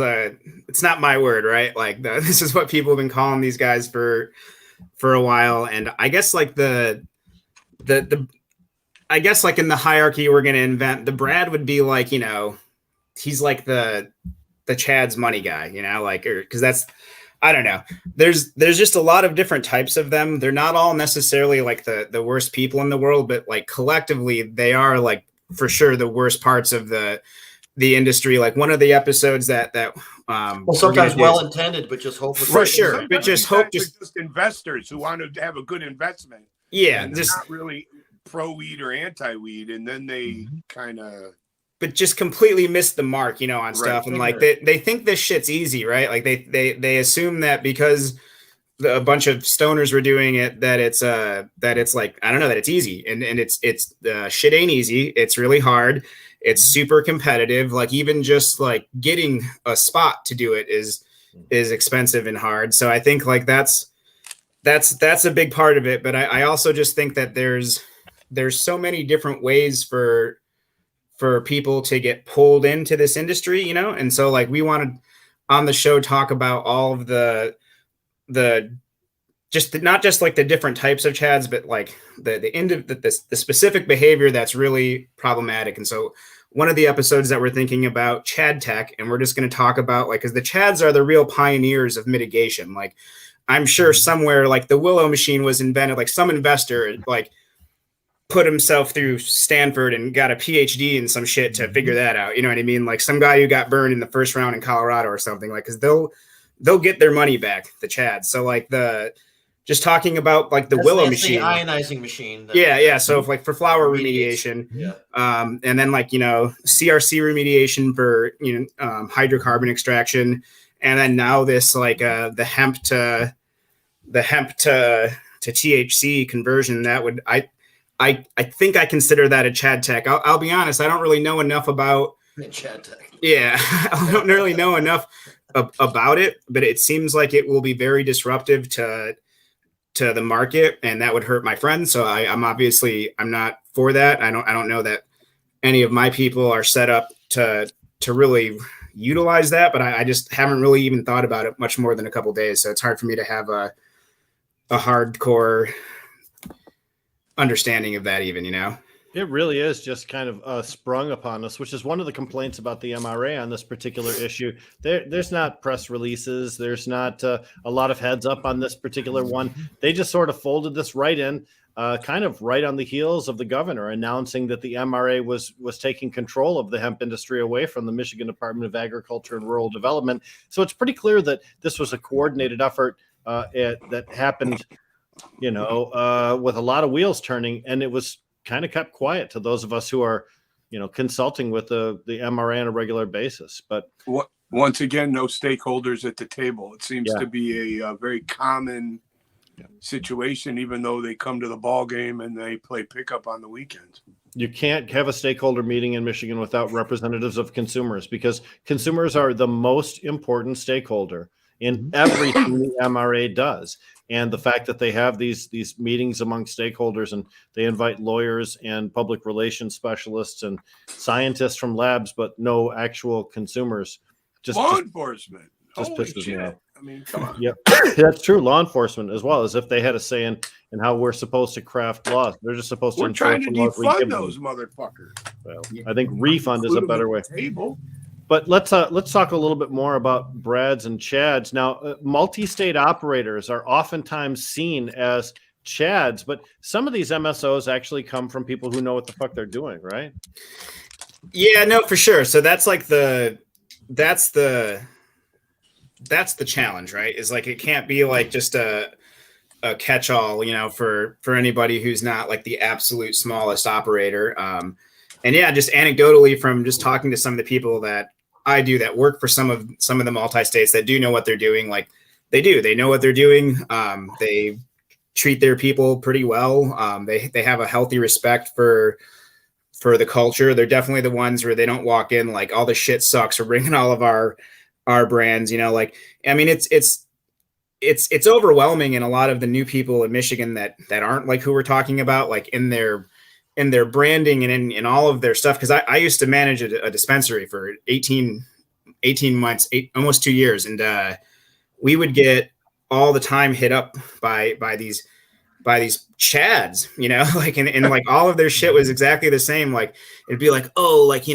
it's not my word, right? Like this is what people have been calling these guys for a while. And I guess like I guess like in the hierarchy we're going to invent, the Brad would be like, he's like the Chad's money guy, because that's, I don't know. There's just a lot of different types of them. They're not all necessarily like the worst people in the world, but like collectively they are like for sure the worst parts of the industry. Like one of the episodes that sometimes well-intended, but just hope for sure. Sometimes but just hope just investors who want to have a good investment. Yeah. And just not really pro-weed or anti-weed, and then they kind of but just completely miss the mark, on stuff. And like they think this shit's easy, right? Like they assume that because a bunch of stoners were doing it, that it's like, I don't know, that it's easy. And it's shit ain't easy. It's really hard. It's super competitive. Like even just like getting a spot to do it is expensive and hard. So I think like that's a big part of it. But I also just think that there's so many different ways for people to get pulled into this industry, and so like we wanted on the show talk about all of the not just like the different types of Chads, but like the specific behavior that's really problematic. And so one of the episodes that we're thinking about, Chad Tech, and we're just going to talk about like, because the Chads are the real pioneers of mitigation. Like I'm sure somewhere like the Willow machine was invented, like some investor like put himself through Stanford and got a PhD in some shit to figure that out. You know what I mean? Like some guy who got burned in the first round in Colorado or something, like, cause they'll get their money back, the Chads. So like just talking about like the That's Willow the machine. ionizing machine. Yeah. So if like for flower remediation. remediation, and then like, CRC remediation for, hydrocarbon extraction. And then now this like the hemp to THC conversion, that would, I think I consider that a Chad tech. I'll be honest, I don't really know enough about Chad tech. Yeah, I don't really know enough about it, but it seems like it will be very disruptive to the market, and that would hurt my friends. So I'm not for that. I don't know that any of my people are set up to really utilize that, but I just haven't really even thought about it much more than a couple of days. So it's hard for me to have a hardcore understanding of that even, It really is just kind of sprung upon us, which is one of the complaints about the MRA on this particular issue. There's not press releases. There's not a lot of heads up on this particular one. They just sort of folded this right in, kind of right on the heels of the governor announcing that the MRA was taking control of the hemp industry away from the Michigan Department of Agriculture and Rural Development. So it's pretty clear that this was a coordinated effort that happened, with a lot of wheels turning, and it was kind of kept quiet to those of us who are, consulting with the MRA on a regular basis. But once again, no stakeholders at the table. It seems to be a very common situation, even though they come to the ball game and they play pickup on the weekends. You can't have a stakeholder meeting in Michigan without representatives of consumers, because consumers are the most important stakeholder in everything the MRA does. And the fact that they have these meetings among stakeholders, and they invite lawyers and public relations specialists and scientists from labs, but no actual consumers. Law enforcement. Just Holy pisses shit. me off. I mean, come on. Yep, that's true. Law enforcement as well, as if they had a say in how we're supposed to craft laws. They're just supposed to. We're trying to enforce the laws we give defund them. those motherfuckers. Well, I think refund is a better way. Table. But let's talk a little bit more about Brads and Chads. Now, multi-state operators are oftentimes seen as Chads, but some of these MSOs actually come from people who know what the fuck they're doing, right? Yeah, no, for sure. So that's like that's the challenge, right? Is like, it can't be like just a catch-all, for anybody who's not like the absolute smallest operator. And yeah, just anecdotally from just talking to some of the people that I do that work for some of the multi-states that do know what they're doing, like they know what they're doing. They treat their people pretty well. They have a healthy respect for the culture. They're definitely the ones where they don't walk in like, all the shit sucks, we're bringing all of our brands, like, I mean, it's overwhelming in a lot of the new people in Michigan that aren't like who we're talking about, like in their branding and in all of their stuff. Cause I used to manage a dispensary for 18 months, almost 2 years. And we would get all the time hit up by these Chads, like, and like all of their shit was exactly the same. Like, it'd be like, oh, like,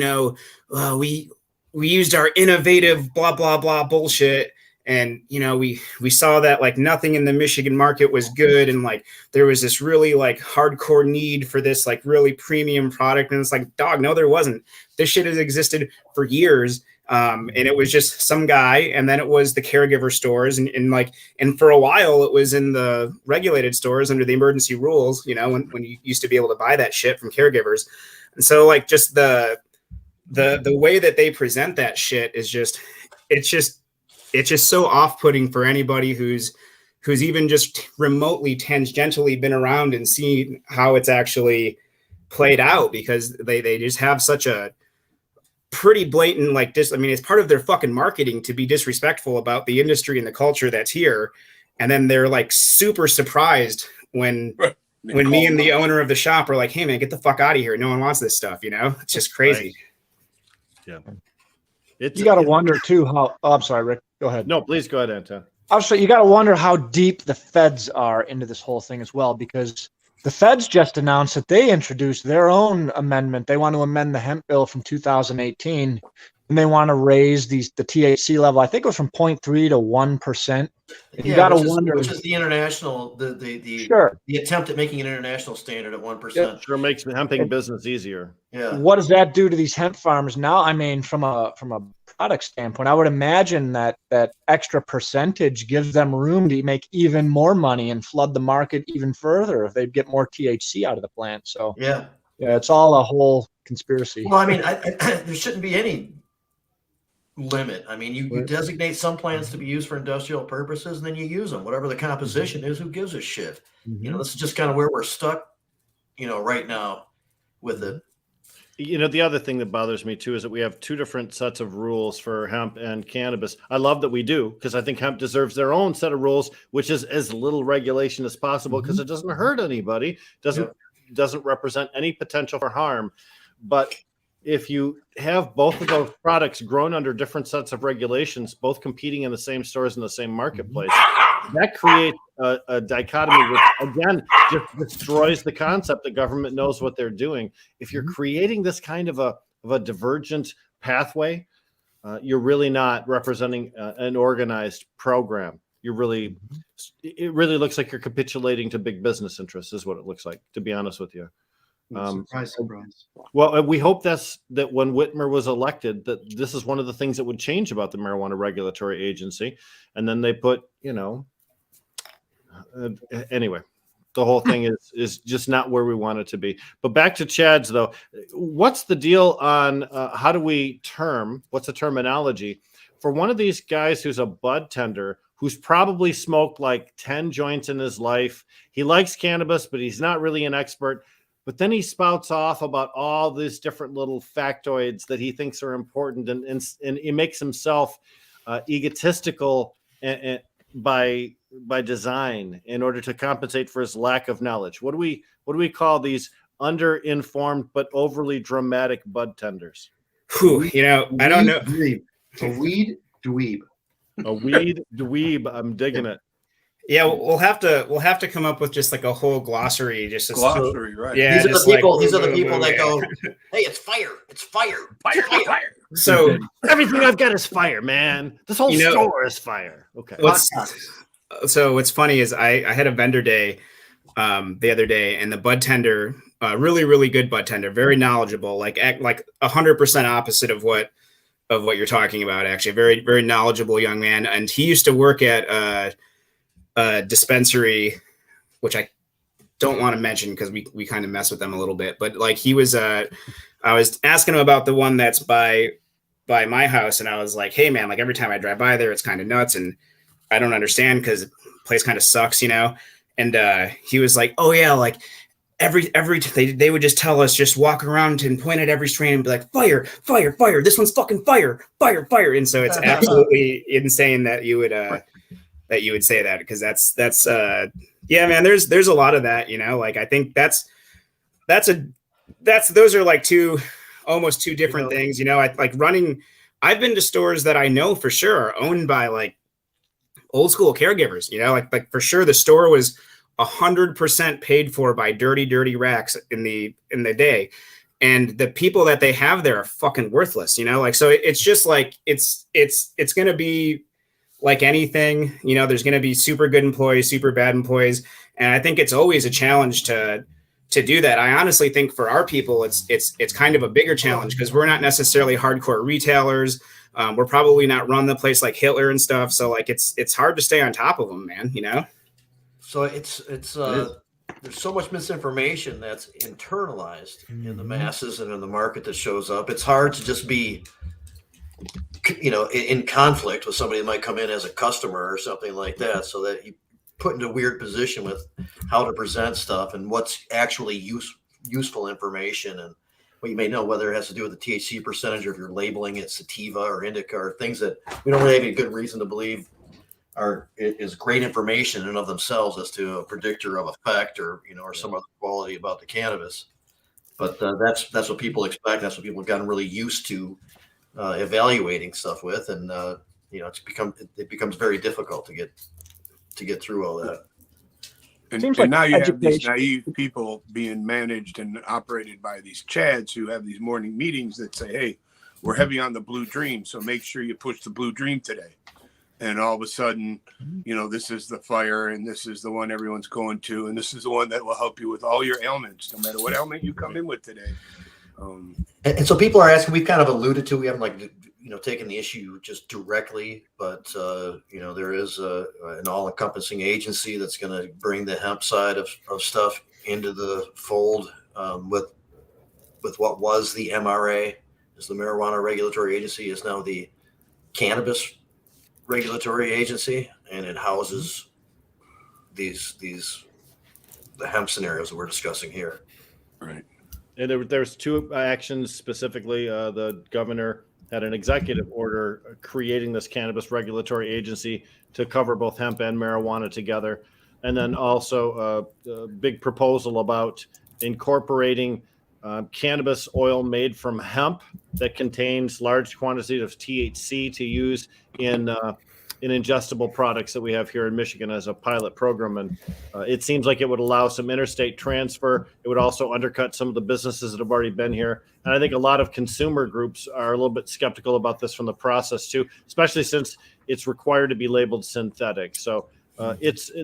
we used our innovative blah, blah, blah bullshit. And, we saw that like nothing in the Michigan market was good. And like, there was this really like hardcore need for this like really premium product. And it's like, dog, no, there wasn't. This shit has existed for years. And it was just some guy. And then it was the caregiver stores. And for a while it was in the regulated stores under the emergency rules, when you used to be able to buy that shit from caregivers. And so like, just the way that they present that shit is it's just so off-putting for anybody who's even just remotely tangentially been around and seen how it's actually played out, because they just have such a pretty blatant, like, it's part of their fucking marketing to be disrespectful about the industry and the culture that's here. And then they're like super surprised when me and the owner of the shop are like, hey man, get the fuck out of here. No one wants this stuff, It's just crazy. Right. Yeah. You got to wonder too how. Oh, I'm sorry, Rick. Go ahead. No, please go ahead, Anton. Also, you got to wonder how deep the feds are into this whole thing as well, because the feds just announced that they introduced their own amendment. They want to amend the hemp bill from 2018, and they want to raise the THC level. I think it was from 0.3 to 1%. You got to wonder, which is the international, the sure, the attempt at making an international standard at 1%. Sure makes hemping business easier. Yeah. What does that do to these hemp farmers now? I mean, from a product standpoint. I would imagine that extra percentage gives them room to make even more money and flood the market even further if they get more THC out of the plant. So Yeah. yeah, it's all a whole conspiracy. Well, I mean, there shouldn't be any limit. I mean, you designate some plants to be used for industrial purposes, and then you use them. Whatever the composition is, who gives a shit? You know, this is just kind of where we're stuck, you know, right now with it. You know, the other thing that bothers me too is that we have two different sets of rules for hemp and cannabis. I love that we do, because I think hemp deserves their own set of rules, which is as little regulation as possible, because it doesn't hurt anybody, doesn't represent any potential for harm. But if you have both of those products grown under different sets of regulations, both competing in the same stores in the same marketplace, that creates a dichotomy, which again just destroys the concept that government knows what they're doing. If you're creating this kind of a divergent pathway, you're really not representing an organized program. You're really, it really looks like you're capitulating to big business interests, is what it looks like, to be honest with you. Surprise. Well, we hope that when Whitmer was elected, that this is one of the things that would change about the Marijuana Regulatory Agency. And then they put, you know, anyway, the whole thing is just not where we want it to be. But back to Chad's, though, what's the deal on what's the terminology for one of these guys who's a bud tender, who's probably smoked like 10 joints in his life? He likes cannabis, but he's not really an expert. But then he spouts off about all these different little factoids that he thinks are important, and he makes himself egotistical by design in order to compensate for his lack of knowledge. What do we call these under-informed but overly dramatic bud tenders? Whew, you know, I don't know. A weed dweeb. A weed dweeb. I'm digging it. Yeah, we'll have to come up with just like a whole glossary. Right? Yeah, These are the people that go, "Hey, it's fire! It's fire! Fire!" So everything I've got is fire, man. This whole store is fire. Okay. So what's funny is I had a vendor day the other day, and the bud tender, really, really good bud tender, very knowledgeable, like 100% opposite of what you're talking about. Actually, very, very knowledgeable young man, and he used to work at a dispensary, which I don't want to mention because we kind of mess with them a little bit. But like he was, I was asking him about the one that's by my house, and I was like, "Hey man, like every time I drive by there, it's kind of nuts, and I don't understand because the place kind of sucks, you know." And he was like, "Oh yeah, like they would just tell us, just walk around and point at every strain and be like, fire, fire, fire. This one's fucking fire, fire, fire." And so it's absolutely insane that you would say that, because that's yeah, man, there's a lot of that, you know. Like I think those are like almost two different things, you know. I've been to stores that I know for sure are owned by like old school caregivers, you know, like for sure the store was 100% paid for by dirty racks in the day, and the people that they have there are fucking worthless, you know. Like, so it's just like it's gonna be like anything, you know. There's gonna be super good employees, super bad employees, and I think it's always a challenge to do that. I honestly think for our people, it's kind of a bigger challenge because we're not necessarily hardcore retailers. We're probably not run the place like Hitler and stuff. So like it's hard to stay on top of them, man, you know? So it's there's so much misinformation that's internalized in the masses and in the market that shows up. It's hard to just be, you know, in conflict with somebody that might come in as a customer or something like that, so that you put into a weird position with how to present stuff and what's actually useful information, and what you may know, whether it has to do with the THC percentage or if you're labeling it sativa or indica or things that we don't really have any good reason to believe is great information in and of themselves as to a predictor of effect or, you know, or some other quality about the cannabis. But that's what people expect. That's what people have gotten really used to evaluating stuff with, and you know, it becomes very difficult to get through all that. And now you have these naive people being managed and operated by these chads who have these morning meetings that say, "Hey, we're heavy on the blue dream, so make sure you push the blue dream today." And all of a sudden, you know, this is the fire, and this is the one everyone's going to, and this is the one that will help you with all your ailments, no matter what ailment you come in with today. And so people are asking, we've kind of alluded to, we haven't like taking the issue just directly, but there is an all-encompassing agency that's going to bring the hemp side of stuff into the fold, with what was the MRA, is the Marijuana Regulatory Agency, is now the Cannabis Regulatory Agency, and it houses the hemp scenarios that we're discussing here. Right. And there's two actions specifically. The governor had an executive order creating this cannabis regulatory agency to cover both hemp and marijuana together. And then also a big proposal about incorporating cannabis oil made from hemp that contains large quantities of THC to use in ingestible products that we have here in Michigan as a pilot program. And it seems like it would allow some interstate transfer. It would also undercut some of the businesses that have already been here. And I think a lot of consumer groups are a little bit skeptical about this from the process too, especially since it's required to be labeled synthetic. So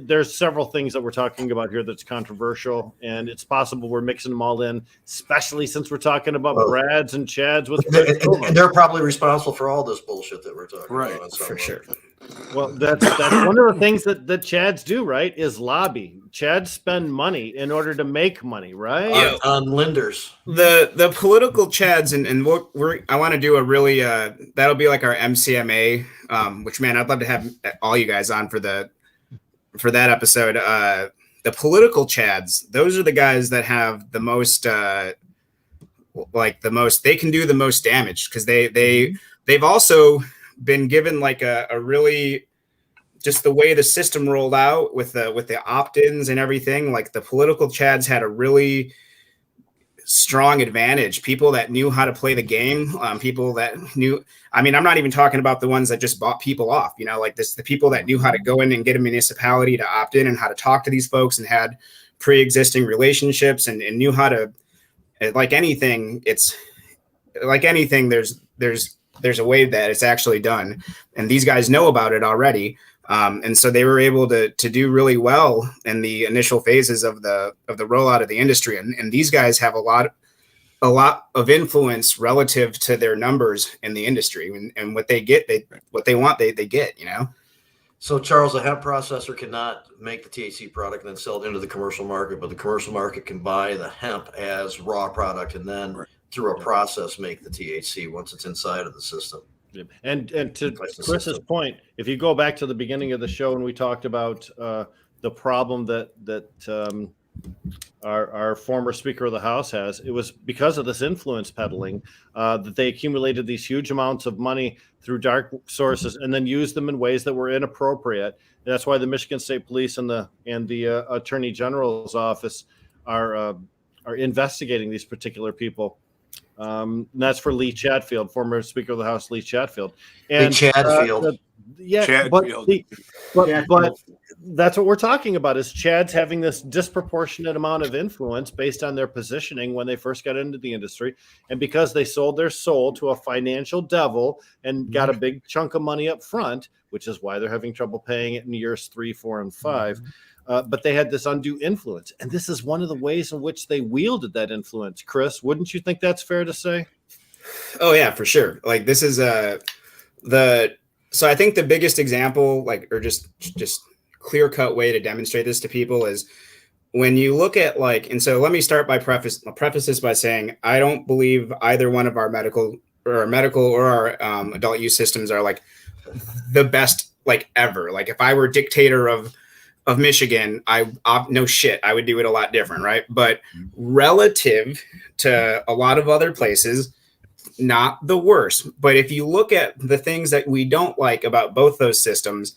there's several things that we're talking about here that's controversial, and it's possible we're mixing them all in, especially since we're talking about Brads and Chads with and they're probably responsible for all this bullshit that we're talking about. For sure. Well, that's one of the things that Chads do, right? Is lobby. Chads spend money in order to make money, right? On lenders. The political Chads, and I want to do a really that'll be like our MCMA, which, man, I'd love to have all you guys on for that episode. The political Chads, those are the guys that have the most they can do the most damage, because they've also been given like a really, just the way the system rolled out with the opt-ins and everything. Like, the political Chads had a really strong advantage. People that knew how to play the game, people that knew, I mean, I'm not even talking about the ones that just bought people off, the people that knew how to go in and get a municipality to opt in and how to talk to these folks and had pre-existing relationships and knew how to, like anything, there's a way that it's actually done, and these guys know about it already. And so they were able to do really well in the initial phases of the rollout of the industry. And these guys have a lot of influence relative to their numbers in the industry, and what they get, what they want, they get, So, Charles, a hemp processor cannot make the THC product and then sell it into the commercial market, but the commercial market can buy the hemp as raw product and then through a process make the THC once it's inside of the system. And to Chris's point, if you go back to the beginning of the show when we talked about the problem that our former Speaker of the House has, it was because of this influence peddling that they accumulated these huge amounts of money through dark sources and then used them in ways that were inappropriate. And that's why the Michigan State Police and the Attorney General's office are investigating these particular people. And that's for Lee Chatfield, former Speaker of the House, Lee Chatfield. And Chatfield. But that's what we're talking about, is Chads having this disproportionate amount of influence based on their positioning when they first got into the industry. And because they sold their soul to a financial devil and got a big chunk of money up front, which is why they're having trouble paying it in years 3, 4, and 5. But they had this undue influence. And this is one of the ways in which they wielded that influence. Chris, wouldn't you think that's fair to say? Oh, yeah, for sure. Like, this is so I think the biggest example, like, or just clear-cut way to demonstrate this to people is when you look at, like, and so let me start by preface this by saying I don't believe either one of our medical or our adult use systems are like the best, like, ever. Like, if I were dictator of Michigan, no shit, I would do it a lot different, right? But relative to a lot of other places, not the worst. But if you look at the things that we don't like about both those systems,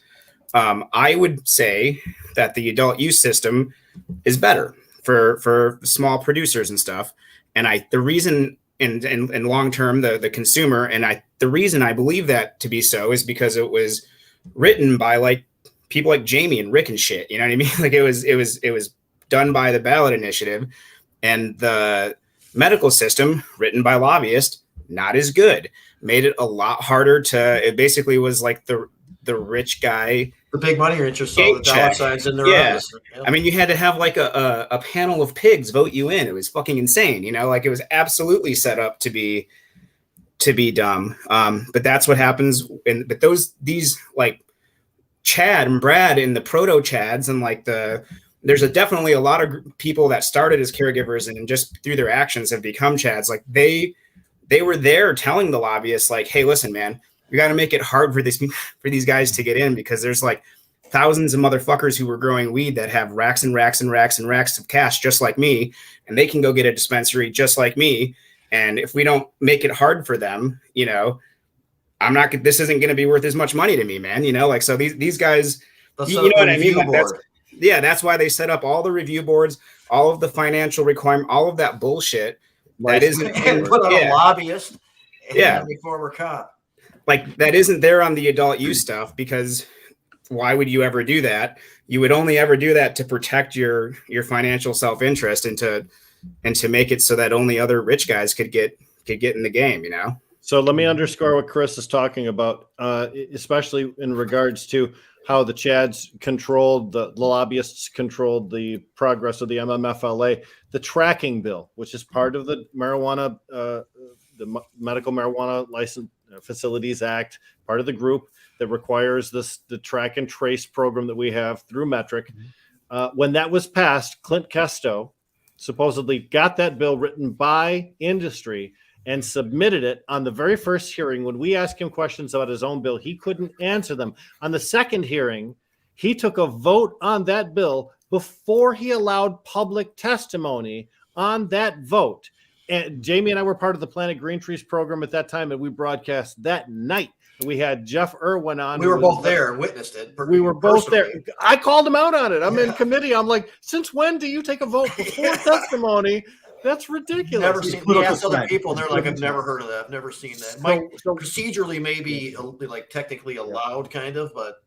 I would say that the adult use system is better for small producers and stuff. And the reason in long term, the consumer, and the reason I believe that to be so is because it was written by like people like Jamie and Rick and shit. You know what I mean? Like, it was done by the ballot initiative, and the medical system written by lobbyists, not as good. Made it a lot harder it basically was like the rich guy, the big money interests, all the dollar signs in their eyes. Yeah. I mean, you had to have like a panel of pigs vote you in. It was fucking insane. Like, it was absolutely set up to be to be dumb. But that's what happens. But these like Chad and Brad and the proto Chads and like there's definitely a lot of people that started as caregivers and just through their actions have become Chads. Like they were there telling the lobbyists like, hey, listen, man, we got to make it hard for these guys to get in because there's like thousands of motherfuckers who were growing weed that have racks and racks and racks and racks of cash just like me, and they can go get a dispensary just like me. And if we don't make it hard for them, you know, this isn't going to be worth as much money to me, man. You know, like, so these guys, you know what I mean? Like that's why they set up all the review boards, all of the financial requirement, all of that bullshit. That isn't and put on a lobbyist. And a former cop. Like that isn't there on the adult use stuff, because why would you ever do that? You would only ever do that to protect your financial self-interest and to make it so that only other rich guys could get in the game, you know? So let me underscore what Chris is talking about, especially in regards to how the Chads controlled, the lobbyists controlled the progress of the MMFLA, the tracking bill, which is part of the marijuana, the Medical Marijuana License Facilities Act, part of the group that requires the track and trace program that we have through Metric. When that was passed, Clint Kesto supposedly got that bill written by industry and submitted it on the very first hearing. When we asked him questions about his own bill, he couldn't answer them. On the second hearing, he took a vote on that bill before he allowed public testimony on that vote. And Jamie and I were part of the Planet Green Trees program at that time, and we broadcast that night. We had Jeff Irwin on. We were both there and witnessed it. We were both there. I called him out on it. I'm in committee. I'm like, since when do you take a vote before testimony? That's ridiculous. Never seen. We asked other people, and they're like, "I've never heard of that. I've never seen that." So procedurally, maybe like technically allowed, kind of, but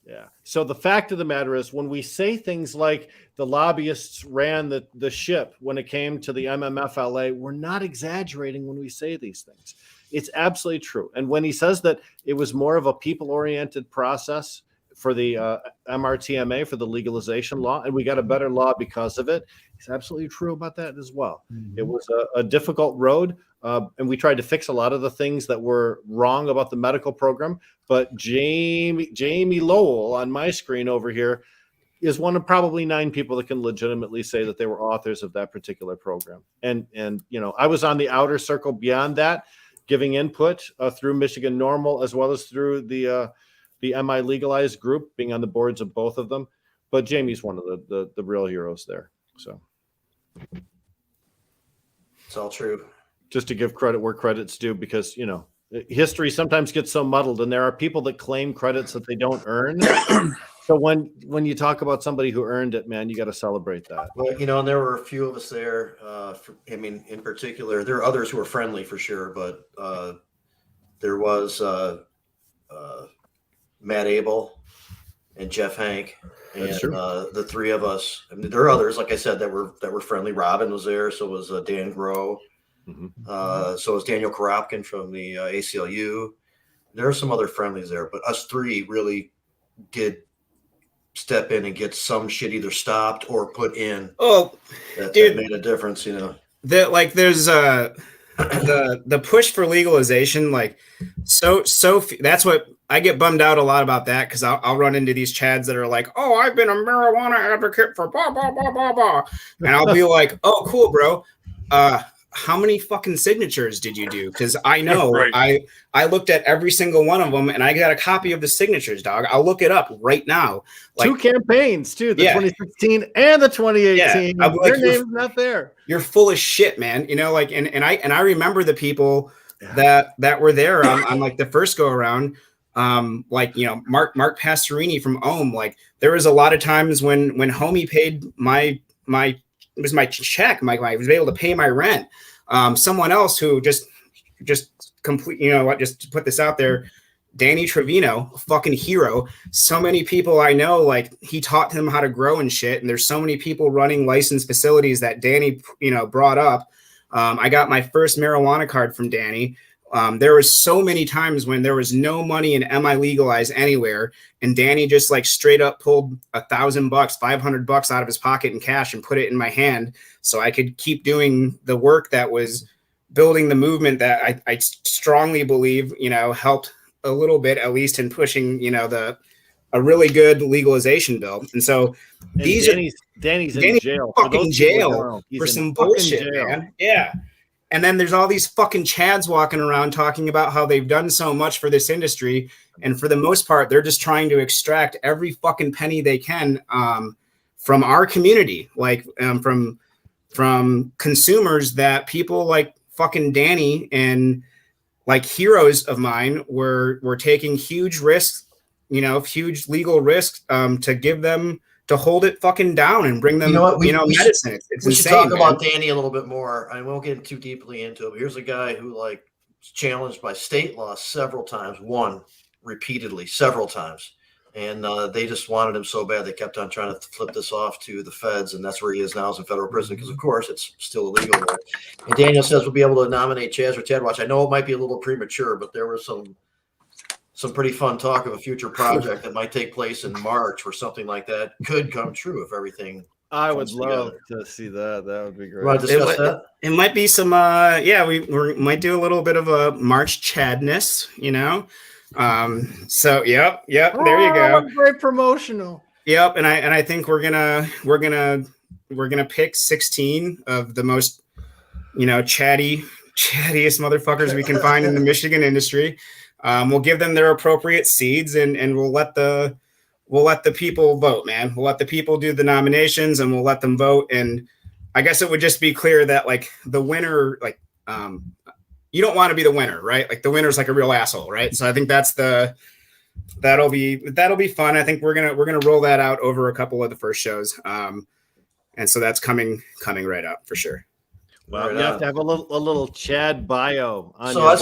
yeah. So the fact of the matter is, when we say things like the lobbyists ran the ship when it came to the MMFLA, we're not exaggerating when we say these things. It's absolutely true. And when he says that it was more of a people-oriented process for the MRTMA, for the legalization law, and we got a better law because of it, he's absolutely true about that as well. Mm-hmm. It was a difficult road, and we tried to fix a lot of the things that were wrong about the medical program. But Jamie Lowell on my screen over here is one of probably 9 people that can legitimately say that they were authors of that particular program. And you know, I was on the outer circle beyond that, giving input through MiNORML as well as through the MI Legalized group, being on the boards of both of them. But Jamie's one of the real heroes there. So it's all true. Just to give credit where credit's due, because, you know, history sometimes gets so muddled, and there are people that claim credits that they don't earn. So when you talk about somebody who earned it, man, you got to celebrate that. Well, you know, and there were a few of us there. I mean, in particular, there are others who were friendly for sure, but there was Matt Abel and Jeff Hank, and the 3 of us. I mean, there are others, like I said, that were friendly. Robin was there, so was Dan Groh. Mm-hmm. So was Daniel Koropkin from the ACLU. There are some other friendlies there, but us 3 really did step in and get some shit either stopped or put in. Oh, that made a difference, you know. There's the push for legalization, like so that's what I get bummed out a lot about that, because I'll run into these Chads that are like, oh, I've been a marijuana advocate for blah blah blah blah blah, and I'll be like, oh, cool, bro. How many fucking signatures did you do? Because I know right. I looked at every single one of them, and I got a copy of the signatures, dog. I'll look it up right now. Like, 2 campaigns too, the 2016 and the 2018. Yeah, your name's not there. You're full of shit, man. You know, like, and I remember the people that were there on like the first go around. Like, you know, Mark Pastorini from Ohm. Like, there was a lot of times when homie paid my it was my check. I was able to pay my rent. Someone else who just complete, you know what, just to put this out there, Danny Trevino, a fucking hero. So many people I know, like, he taught them how to grow and shit. And there's so many people running licensed facilities that Danny, you know, brought up. I got my first marijuana card from Danny. There was so many times when there was no money in MI Legalize anywhere, and Danny just like straight up pulled $1,000, $500 out of his pocket in cash and put it in my hand so I could keep doing the work that was building the movement that I strongly believe, you know, helped a little bit, at least in pushing, you know, a really good legalization bill. And so And Danny's in jail. Fucking jail for some bullshit, man. Yeah. And then there's all these fucking Chads walking around talking about how they've done so much for this industry. And for the most part, they're just trying to extract every fucking penny they can from our community, like from consumers that people like fucking Danny and like heroes of mine were taking huge risks, you know, huge legal risks to give them, to hold it fucking down and bring them, medicine. It's we insane, should talk man. about Danny a little bit more. I won't get too deeply into it, but here's a guy who like was challenged by state law several times, won repeatedly several times. And they just wanted him so bad they kept on trying to flip this off to the feds, and that's where he is now, is in federal prison because, of course, it's still illegal. And Daniel says we'll be able to nominate Chaz or Chadwatch. I know it might be a little premature, but there was some pretty fun talk of a future project that might take place in March, where something like that could come true if everything. I would love to see that. That would be great. You want to discuss that? It might be some, we might do a little bit of a March Chadness, you know. So yep, there you go. Very promotional. Yep, and I think we're gonna pick 16 of the most, you know, chattiest motherfuckers we can find in the Michigan industry. We'll give them their appropriate seeds, and we'll let the people vote, man. We'll let the people do the nominations, and we'll let them vote. And I guess it would just be clear that like the winner, like you don't want to be the winner, right? Like the winner's like a real asshole, right? So I think that'll be fun. I think we're gonna roll that out over a couple of the first shows, and so that's coming right up for sure. Well, you have to have a little Chad bio on. So I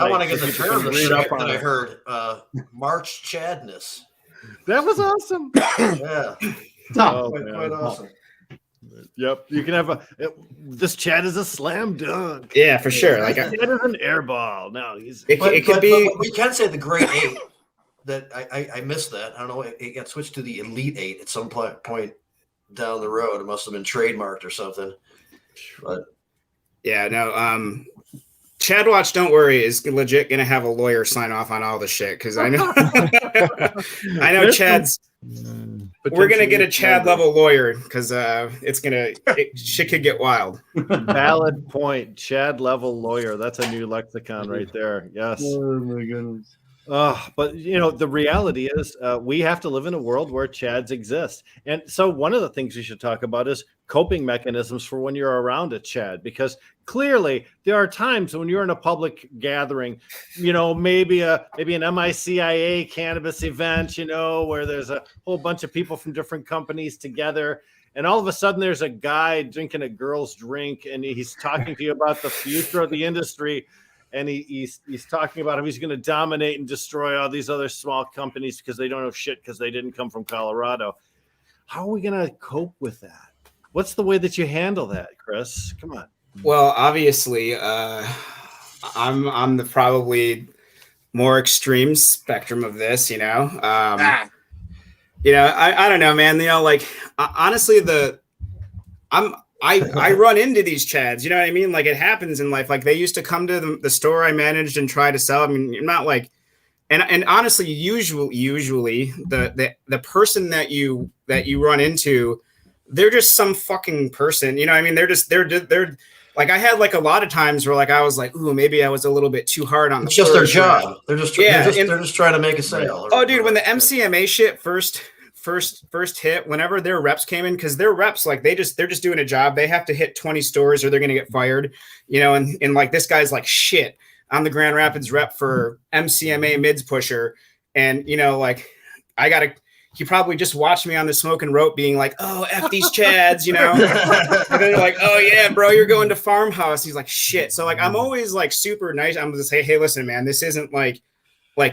want to get the term that I heard. March Chadness. That was awesome. Yeah. Quite awesome. Yep, you can have this Chad is a slam dunk. Yeah, for sure. Like Chad is an airball. No, it could be. But we can say the Great Eight. That I missed that. I don't know. It got switched to the Elite Eight at some point down the road. It must have been trademarked or something. But yeah, no. Chadwatch, don't worry, is legit gonna have a lawyer sign off on all the shit because I know Chad's. We're gonna get a Chad level lawyer because shit could get wild. Valid point. Chad level lawyer. That's a new lexicon right there. Yes. Oh my goodness. But you know, the reality is we have to live in a world where Chads exist. And so one of the things we should talk about is coping mechanisms for when you're around a Chad, because clearly there are times when you're in a public gathering, you know, maybe an MICIA cannabis event, you know, where there's a whole bunch of people from different companies together. And all of a sudden there's a guy drinking a girl's drink and he's talking to you about the future of the industry. And he's talking about how he's going to dominate and destroy all these other small companies because they don't know shit because they didn't come from Colorado. How are we going to cope with that? What's the way that you handle that, Chris? Come on. Well, obviously, I'm the probably more extreme spectrum of this. You know, you know, I don't know, man. You know, like honestly, I run into these Chads, you know what I mean? Like it happens in life. Like they used to come to the store I managed and try to sell. I mean, you're not like, and honestly, usually the person that you run into, they're just some fucking person, you know what I mean? They're like, I had like a lot of times where like, I was like, ooh, maybe I was a little bit too hard on the. It's just their job. They're just trying to make a sale. Oh dude, when the MCMA shit first hit, whenever their reps came in, because their reps, like they're just doing a job. They have to hit 20 stores or they're gonna get fired, you know, and like this guy's like, shit, I'm the Grand Rapids rep for MCMA mids pusher. And you know, like he probably just watched me on the smoking rope being like, oh, F these Chads, you know. And they're like, oh yeah, bro, you're going to Farmhouse. He's like, shit. So like I'm always like super nice. I'm gonna say, hey, listen, man, this isn't like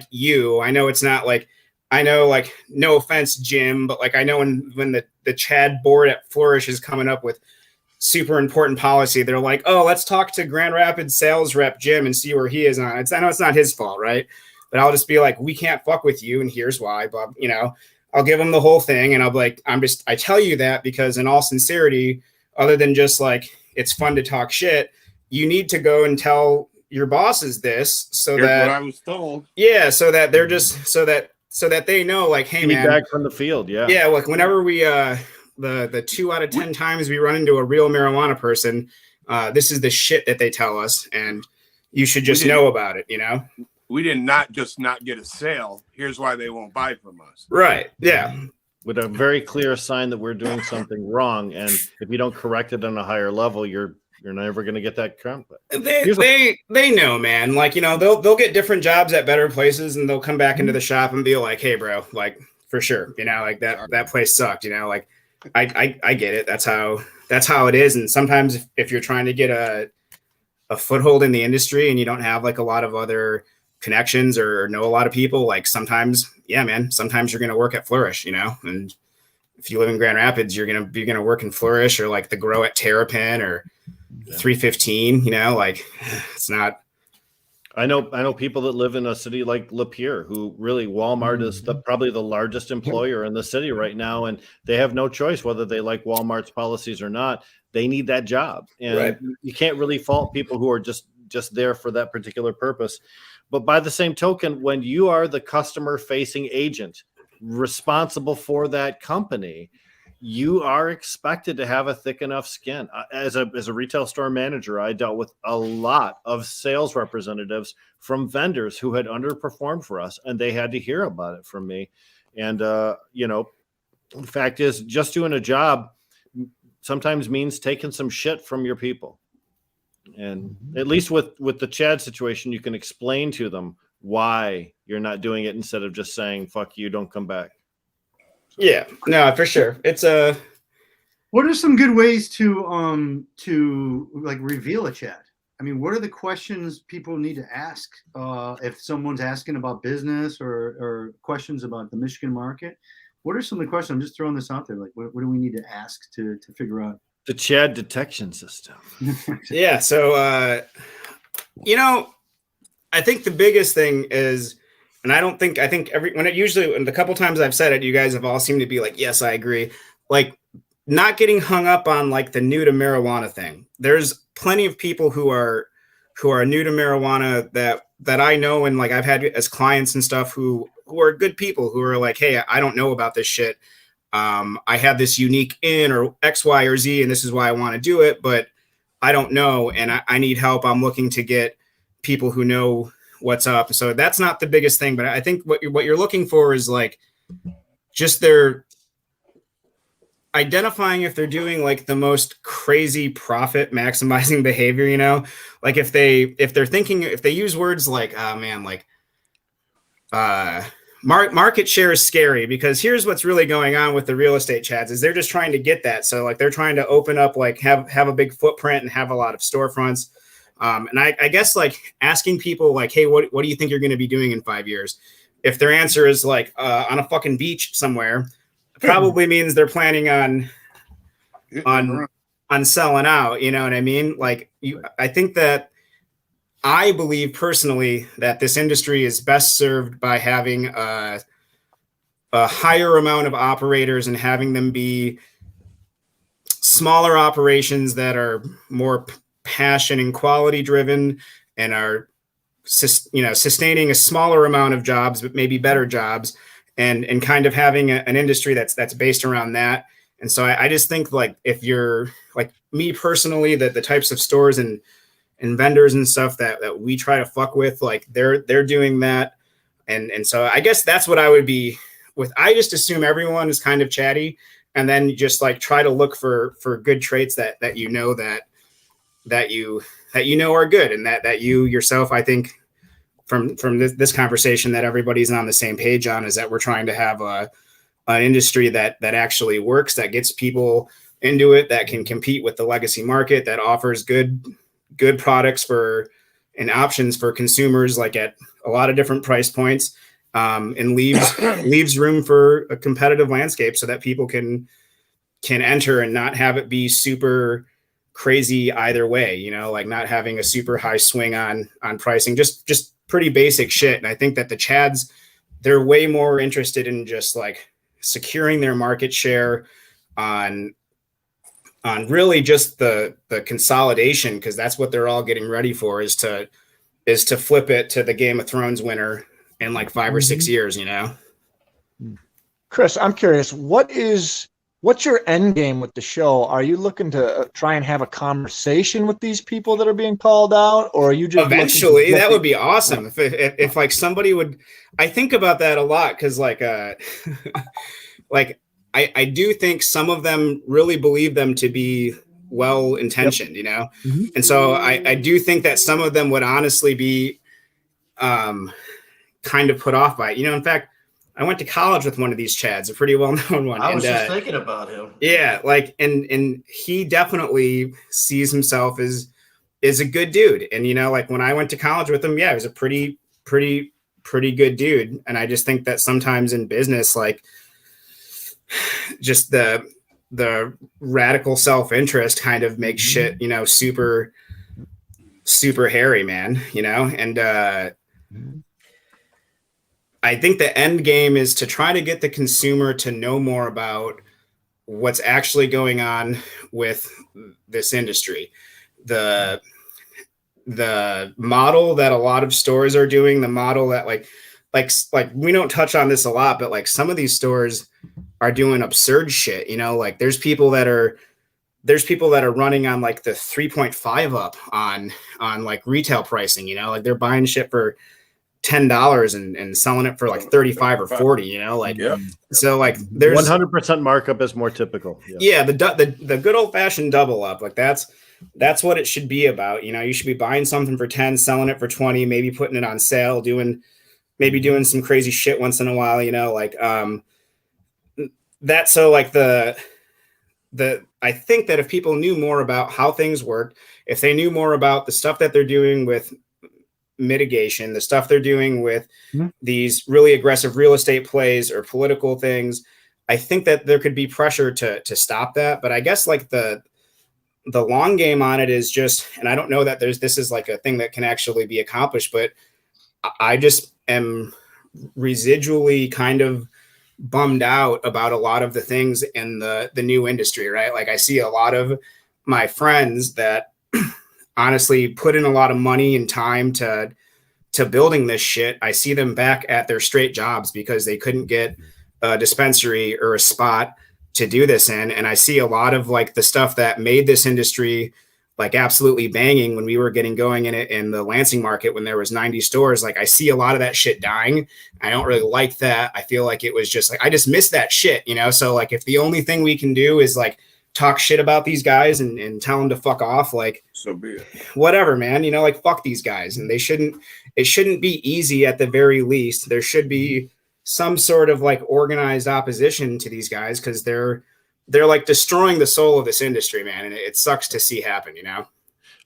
you. I know it's not like, I know, like, no offense, Jim, but like I know when the Chad board at Flourish is coming up with super important policy, they're like, oh, let's talk to Grand Rapids sales rep Jim and see where he is on it. I know it's not his fault, right? But I'll just be like, we can't fuck with you, and here's why. But you know, I'll give him the whole thing, and I'll be like, I tell you that because in all sincerity, other than just like it's fun to talk shit, you need to go and tell your bosses this so Here's that what I was told. yeah, so that they're just so that they know, like, hey man, feedback from the field. Yeah. yeah, like whenever we the 2 out of 10 times we run into a real marijuana person, this is the shit that they tell us, and you should just know about it, you know. We did not just not get a sale. Here's why they won't buy from us. Right. Yeah. With a very clear sign that we're doing something wrong, and if you don't correct it on a higher level, you're never going to get that comfort. They know, man. Like, you know, they'll get different jobs at better places, and they'll come back into the shop and be like, hey bro, like, for sure, you know, like that place sucked, you know, like I get it. That's how it is. And sometimes if you're trying to get a foothold in the industry and you don't have like a lot of other connections or know a lot of people, like sometimes, yeah, man, sometimes you're going to work at Flourish, you know, and if you live in Grand Rapids, you're going to work in Flourish or like the Grow at Terrapin or 315, you know, like it's not. I know people that live in a city like Lapeer, who really Walmart is probably the largest employer in the city right now, and they have no choice whether they like Walmart's policies or not. They need that job, and you can't really fault people who are just there for that particular purpose. But by the same token, when you are the customer-facing agent responsible for that company, you are expected to have a thick enough skin. As a retail store manager, I dealt with a lot of sales representatives from vendors who had underperformed for us, and they had to hear about it from me. And, you know, the fact is, just doing a job sometimes means taking some shit from your people. And at least with the Chad situation, you can explain to them why you're not doing it instead of just saying, fuck you, don't come back. Yeah, no, for sure. It's what are some good ways to like reveal a Chad? I mean, what are the questions people need to ask if someone's asking about business or questions about the Michigan market? What are some of the questions? I'm just throwing this out there. Like, what do we need to ask to figure out? The Chad detection system. Yeah. So, you know, I think the biggest thing is, and I think the couple times I've said it, you guys have all seemed to be like, yes, I agree. Like, not getting hung up on like the new to marijuana thing. There's plenty of people who are new to marijuana that I know, and like I've had as clients and stuff who are good people who are like, hey, I don't know about this shit. I have this unique in or X, Y, or Z, and this is why I want to do it, but I don't know, and I need help. I'm looking to get people who know what's up. So that's not the biggest thing, but I think what you're looking for is like just their identifying if they're doing like the most crazy profit maximizing behavior, you know, like if they use words like, oh man, like market share is scary, because here's what's really going on with the real estate Chads is they're just trying to get that. So like they're trying to open up, like have a big footprint and have a lot of storefronts. And I guess like asking people like, hey, what do you think you're going to be doing in 5 years? If their answer is like on a fucking beach somewhere, probably means they're planning on selling out. You know what I mean? Like I think that I believe personally that this industry is best served by having a higher amount of operators and having them be smaller operations that are more passion and quality driven and are sustaining a smaller amount of jobs, but maybe better jobs, and kind of having an industry that's based around that. And so I just think like if you're like me personally, that the types of stores and vendors and stuff that we try to fuck with, like they're doing that. And so I guess that's what I would be with. I just assume everyone is kind of chatty, and then just like try to look for good traits that you know that you know are good, and that you yourself, I think from this conversation that everybody's on the same page on, is that we're trying to have an industry that actually works, that gets people into it, that can compete with the legacy market, that offers good products and options for consumers, like at a lot of different price points, and leaves room for a competitive landscape so that people can enter and not have it be super crazy either way, you know, like not having a super high swing on pricing, just pretty basic shit. And I think that the Chads, they're way more interested in just like securing their market share on really just the consolidation, because that's what they're all getting ready for, is to flip it to the Game of Thrones winner in like 5 or 6 years, you know. Chris, I'm curious, what's your end game with the show? Are you looking to try and have a conversation with these people that are being called out, or are you just eventually? That would be awesome if like somebody would. I think about that a lot, because like like I do think some of them really believe them to be well intentioned, you know, and so I do think that some of them would honestly be kind of put off by it. You know, in fact, I went to college with one of these Chads, a pretty well-known one. I was just thinking about him. Yeah, like, and he definitely sees himself as a good dude. And you know, like when I went to college with him, yeah, he was a pretty good dude. And I just think that sometimes in business, like, just the radical self-interest kind of makes shit, you know, super hairy, man. You know, and I think the end game is to try to get the consumer to know more about what's actually going on with this industry. The model that a lot of stores are doing, the model that like we don't touch on this a lot, but like some of these stores are doing absurd shit, you know, like there's people that are running on like the 3.5 up on like retail pricing, you know, like they're buying shit for $10 and selling it for like 35 or 40, you know, like, so like there's 100% markup is more typical. Yeah. The good old fashioned double up, like that's what it should be about. You know, you should be buying something for 10, selling it for 20, maybe putting it on sale, doing some crazy shit once in a while, you know, like, that. So like I think that if people knew more about how things work, if they knew more about the stuff that they're doing with mitigation, the stuff they're doing with these really aggressive real estate plays or political things, I think that there could be pressure to stop that. But I guess like the long game on it is just, and I don't know that this is like a thing that can actually be accomplished, but I just am residually kind of bummed out about a lot of the things in the new industry, right? Like I see a lot of my friends that honestly put in a lot of money and time to building this shit. I see them back at their straight jobs because they couldn't get a dispensary or a spot to do this in. And I see a lot of like the stuff that made this industry like absolutely banging when we were getting going in it in the Lansing market, when there was 90 stores. Like I see a lot of that shit dying. I don't really like that. I feel like it was just like, I just miss that shit, you know? So like, if the only thing we can do is like talk shit about these guys and tell them to fuck off, like, so be it. Whatever, man, you know, like fuck these guys. And it shouldn't be easy. At the very least, there should be some sort of like organized opposition to these guys, because they're like destroying the soul of this industry, man. And it sucks to see happen, you know?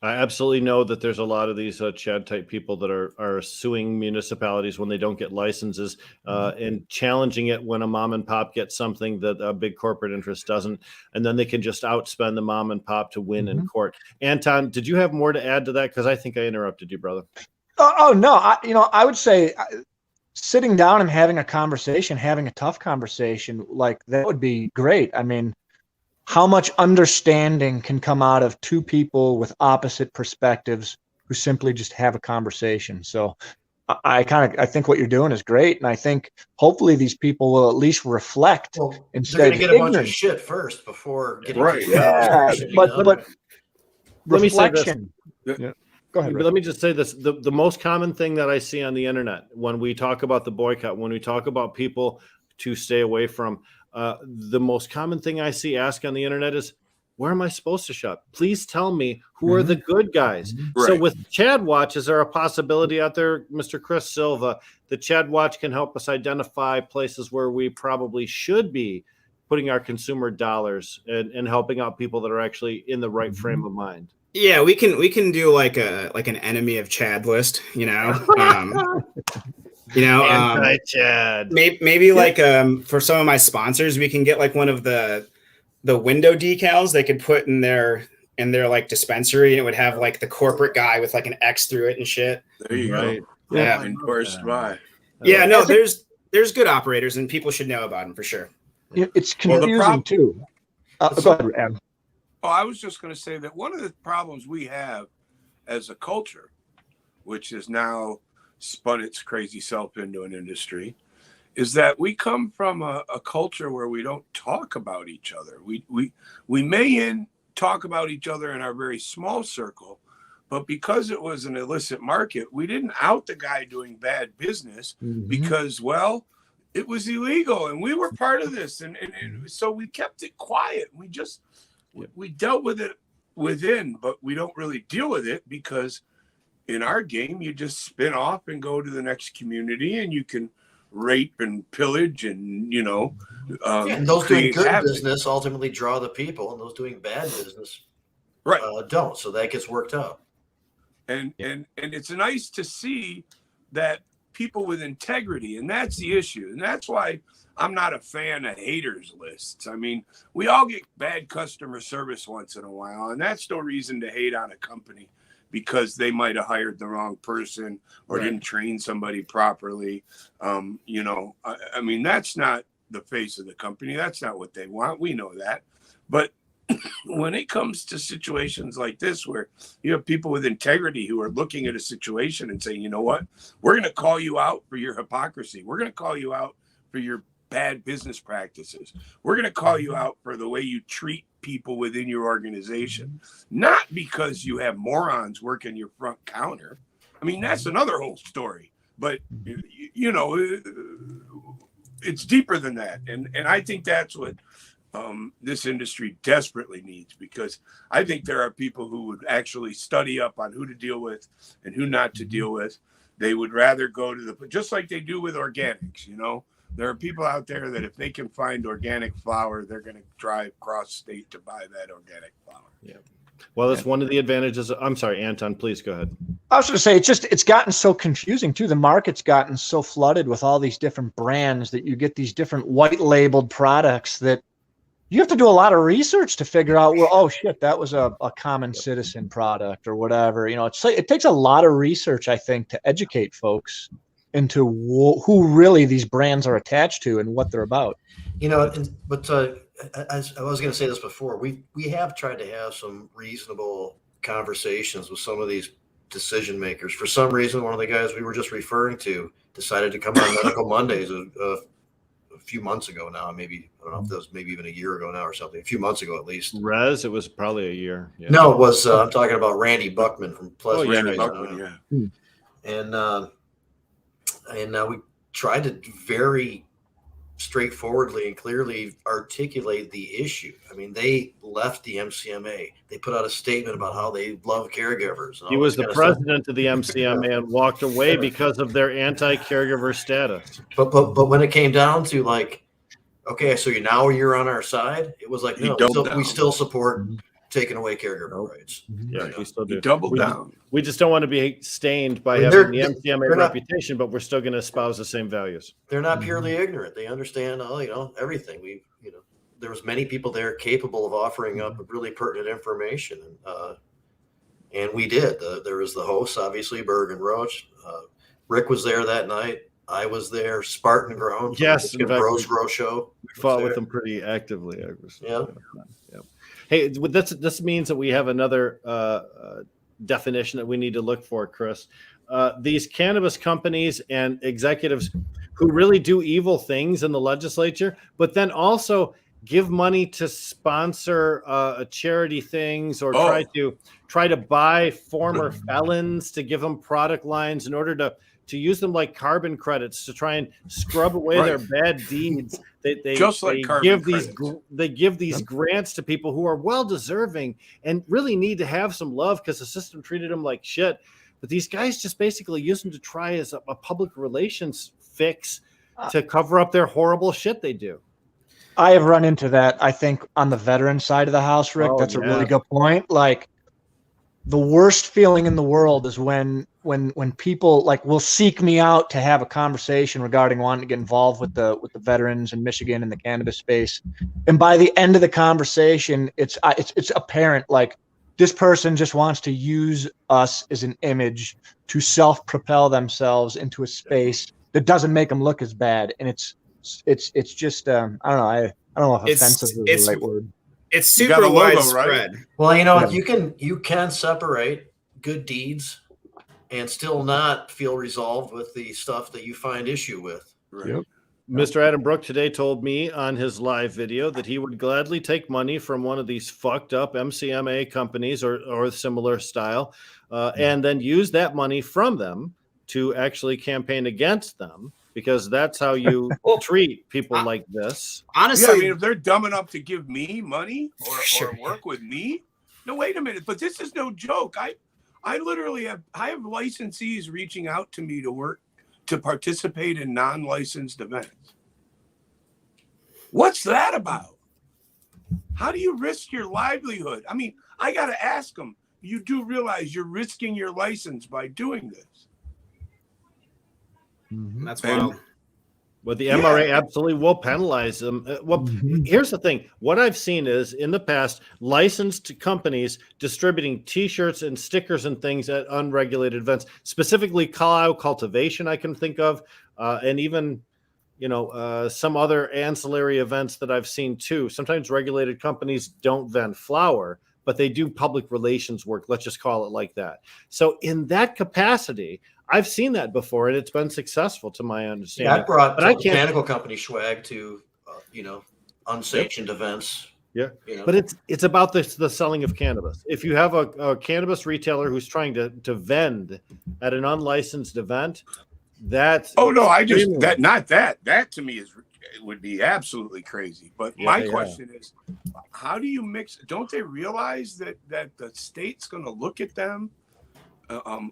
I absolutely know that there's a lot of these Chad type people that are suing municipalities when they don't get licenses and challenging it when a mom and pop gets something that a big corporate interest doesn't, and then they can just outspend the mom and pop to win in court. Anton, did you have more to add to that? Because I think I interrupted you, brother. Oh no, I would say sitting down and having a conversation, having a tough conversation, like that would be great. I mean, how much understanding can come out of two people with opposite perspectives who simply just have a conversation? So I think what you're doing is great. And I think hopefully these people will at least reflect instead they're of going to get a bunch of shit first before getting right. Yeah, but let me say this. reflection. Yeah. Go ahead. But let me just say this. The most common thing that I see on the internet when we talk about the boycott, when we talk about people to stay away from, the most common thing I see asked on the internet is, where am I supposed to shop? Please tell me who are the good guys. Right. So with Chadwatch, is there a possibility out there, Mr. Chris Silva, that Chadwatch can help us identify places where we probably should be putting our consumer dollars and helping out people that are actually in the right frame of mind? Yeah, we can do like an enemy of Chad list, you know. Anti-Chad. Maybe like for some of my sponsors, we can get like one of the window decals they could put in their like dispensary, and it would have like the corporate guy with like an X through it and shit. There you Right. go. Yeah. Endorsed by. Yeah, no, there's good operators and people should know about them for sure. It's Well, the confusing too. Go ahead, Adam. Oh, I was just going to say that one of the problems we have as a culture, which has now spun its crazy self into an industry, is that we come from a culture where we don't talk about each other. We may talk about each other in our very small circle, but because it was an illicit market, we didn't out the guy doing bad business because, well, it was illegal and we were part of this. And so we kept it quiet. We dealt with it within, but we don't really deal with it because in our game, you just spin off and go to the next community and you can rape and pillage and, and those doing good business ultimately draw the people, and those doing bad business don't. So that gets worked out. And it's nice to see that people with integrity, and that's the issue. And that's why I'm not a fan of haters lists. I mean, we all get bad customer service once in a while, and that's no reason to hate on a company because they might have hired the wrong person or didn't train somebody properly. I mean, that's not the face of the company. That's not what they want. We know that. But when it comes to situations like this, where you have people with integrity who are looking at a situation and saying, you know what, we're going to call you out for your hypocrisy. We're going to call you out for your bad business practices. We're going to call you out for the way you treat people within your organization, not because you have morons working your front counter. I mean, that's another whole story, but it's deeper than that. And I think that's what this industry desperately needs, because I think there are people who would actually study up on who to deal with and who not to deal with. They would rather go to just like they do with organics, There are people out there that if they can find organic flour, they're going to drive cross state to buy that organic flour. Yeah. Well, that's one of the advantages. I'm sorry, Anton, please go ahead. I was going to say, it's gotten so confusing too. The market's gotten so flooded with all these different brands that you get these different white labeled products that you have to do a lot of research to figure out, well, oh shit, that was a common citizen product or whatever. It takes a lot of research, I think, to educate folks into who really these brands are attached to and what they're about. But as I was going to say this before, we have tried to have some reasonable conversations with some of these decision makers. For some reason, one of the guys we were just referring to decided to come on Medical Mondays a few months ago now. Maybe, I don't know if that was maybe even a year ago now or something, a few months ago at least. Rez, it was probably a year. Yeah. No, it was, I'm talking about Randy Buckman from Pleasant. Randy Buckman, yeah. And we tried to very straightforwardly and clearly articulate the issue. I mean, they left the MCMA. They put out a statement about how they love caregivers. He was the president of the MCMA and walked away because of their anti-caregiver status. But when it came down to like, okay, so you're on our side, it was like, no, we still support taking away caregiver rights. Yeah, we still do. Double down. We just don't want to be stained by having the MCMA reputation, but we're still going to espouse the same values. They're not purely ignorant. They understand, everything. There was many people there capable of offering up really pertinent information, and we did. There was the host, obviously, Berg and Roach. Rick was there that night. I was there. Spartan Grown. Yes, the Bros Grow Show. We fought with them pretty actively. Yeah. Hey, this means that we have another definition that we need to look for, Chris. These cannabis companies and executives who really do evil things in the legislature, but then also give money to sponsor charity things or try to buy former felons to give them product lines in order to use them like carbon credits to try and scrub away their bad deeds. They give these grants to people who are well deserving and really need to have some love because the system treated them like shit. But these guys just basically use them to try as a public relations fix to cover up their horrible shit they do. I have run into that, I think, on the veteran side of the house, Rick. That's a really good point. Like, the worst feeling in the world is when people will seek me out to have a conversation regarding wanting to get involved with the veterans in Michigan and the cannabis space, and by the end of the conversation, it's apparent this person just wants to use us as an image to self-propel themselves into a space that doesn't make them look as bad, and it's just I don't know if offensive is the right word. It's You got super a logo, widespread. Well, you know what? You can separate good deeds and still not feel resolved with the stuff that you find issue with. Right. Yep. Mr. Adam Brook today told me on his live video that he would gladly take money from one of these fucked up MCMA companies or similar style, and then use that money from them to actually campaign against them, because that's how you treat people like this. Honestly, Yeah, I mean, if they're dumb enough to give me money Sure. or work with me, no, wait a minute. But this is no joke. I literally have licensees reaching out to me to participate in non-licensed events. What's that about? How do you risk your livelihood? I mean, I got to ask them, you do realize you're risking your license by doing this? that's And- wild. But the Yeah. MRA absolutely will penalize them. Well, here's the thing. What I've seen is in the past, licensed companies distributing T-shirts and stickers and things at unregulated events, specifically cacao cultivation, I can think of, and even, some other ancillary events that I've seen too. Sometimes regulated companies don't vend flower, but they do public relations work. Let's just call it like that. So in that capacity, I've seen that before, and it's been successful to my understanding. Yeah, I brought But I can't- Botanical company swag to, unsanctioned events. Yeah. You know. But it's about the selling of cannabis. If you have a cannabis retailer who's trying to vend at an unlicensed event, that's Oh no, extremely- that to me would be absolutely crazy. But Yeah, my yeah. question is, how do you mix? Don't they realize that the state's going to look at them?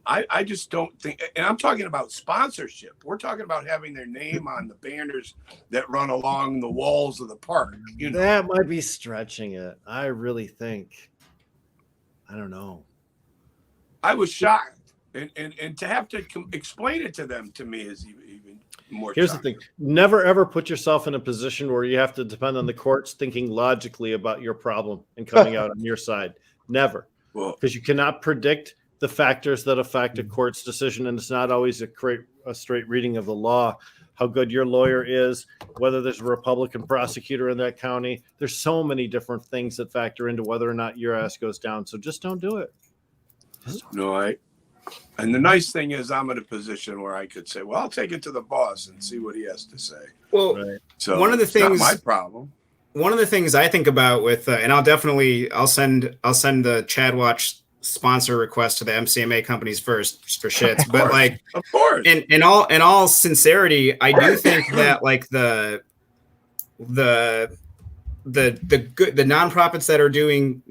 I just don't think, and I'm talking about sponsorship. We're talking about having their name on the banners that run along the walls of the park. That might be stretching it. I really think. I don't know. I was shocked, and to have to explain it to them, to me, is even more. Here's shocking. the thing. Never ever put yourself in a position where you have to depend on the courts thinking logically about your problem and coming out on your side. Never. Well, Because you cannot predict the factors that affect a court's decision, and it's not always a straight reading of the law. How good your lawyer is, whether there's a Republican prosecutor in that county. There's so many different things that factor into whether or not your ass goes down. So just don't do it. no, and the nice thing is I'm in a position where I could say, well, I'll take it to the boss and see what he has to say. Well, Right. So one of the it's not things- my problem. one of the things I think about with, and I'll send the Chadwatch sponsor request to the MCMA companies first for shits, but course. like Of course. in all sincerity, I do think that like the nonprofits that are doing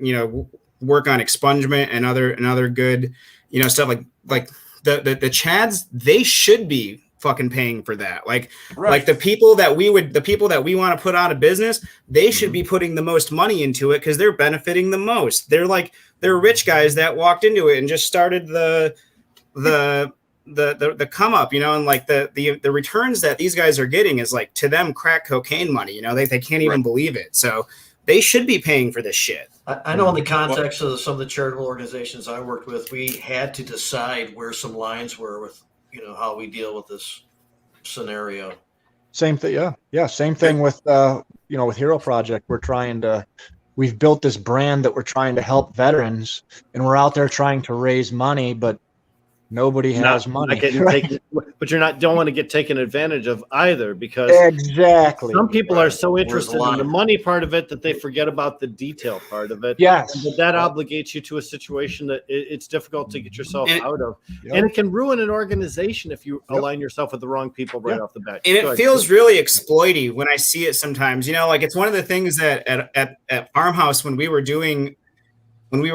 work on expungement and other good stuff like the Chads, they should be fucking paying for that. Like the people that we want to put out of business, they should be putting the most money into it because they're benefiting the most. They're rich guys that walked into it and just started the come up, and like the returns that these guys are getting is like to them crack cocaine money. They can't even believe it. So they should be paying for this shit. I know in the context of some of the charitable organizations I worked with, we had to decide where some lines were with, how we deal with this scenario. Same thing. Yeah. Same thing with, with Hero Project. We've built this brand that we're trying to help veterans, and we're out there trying to raise money, but nobody has money. But don't want to get taken advantage of either, because Exactly. some people are so Where's interested the in the line? money part of it that they forget about the detail part of it. Yes. And that obligates you to a situation that it's difficult to get yourself And- out of. Yep. And it can ruin an organization if you align yourself with the wrong people right off the bat. And Go it ahead. feels really exploity when I see it sometimes. Like it's one of the things that at Farmhouse when we were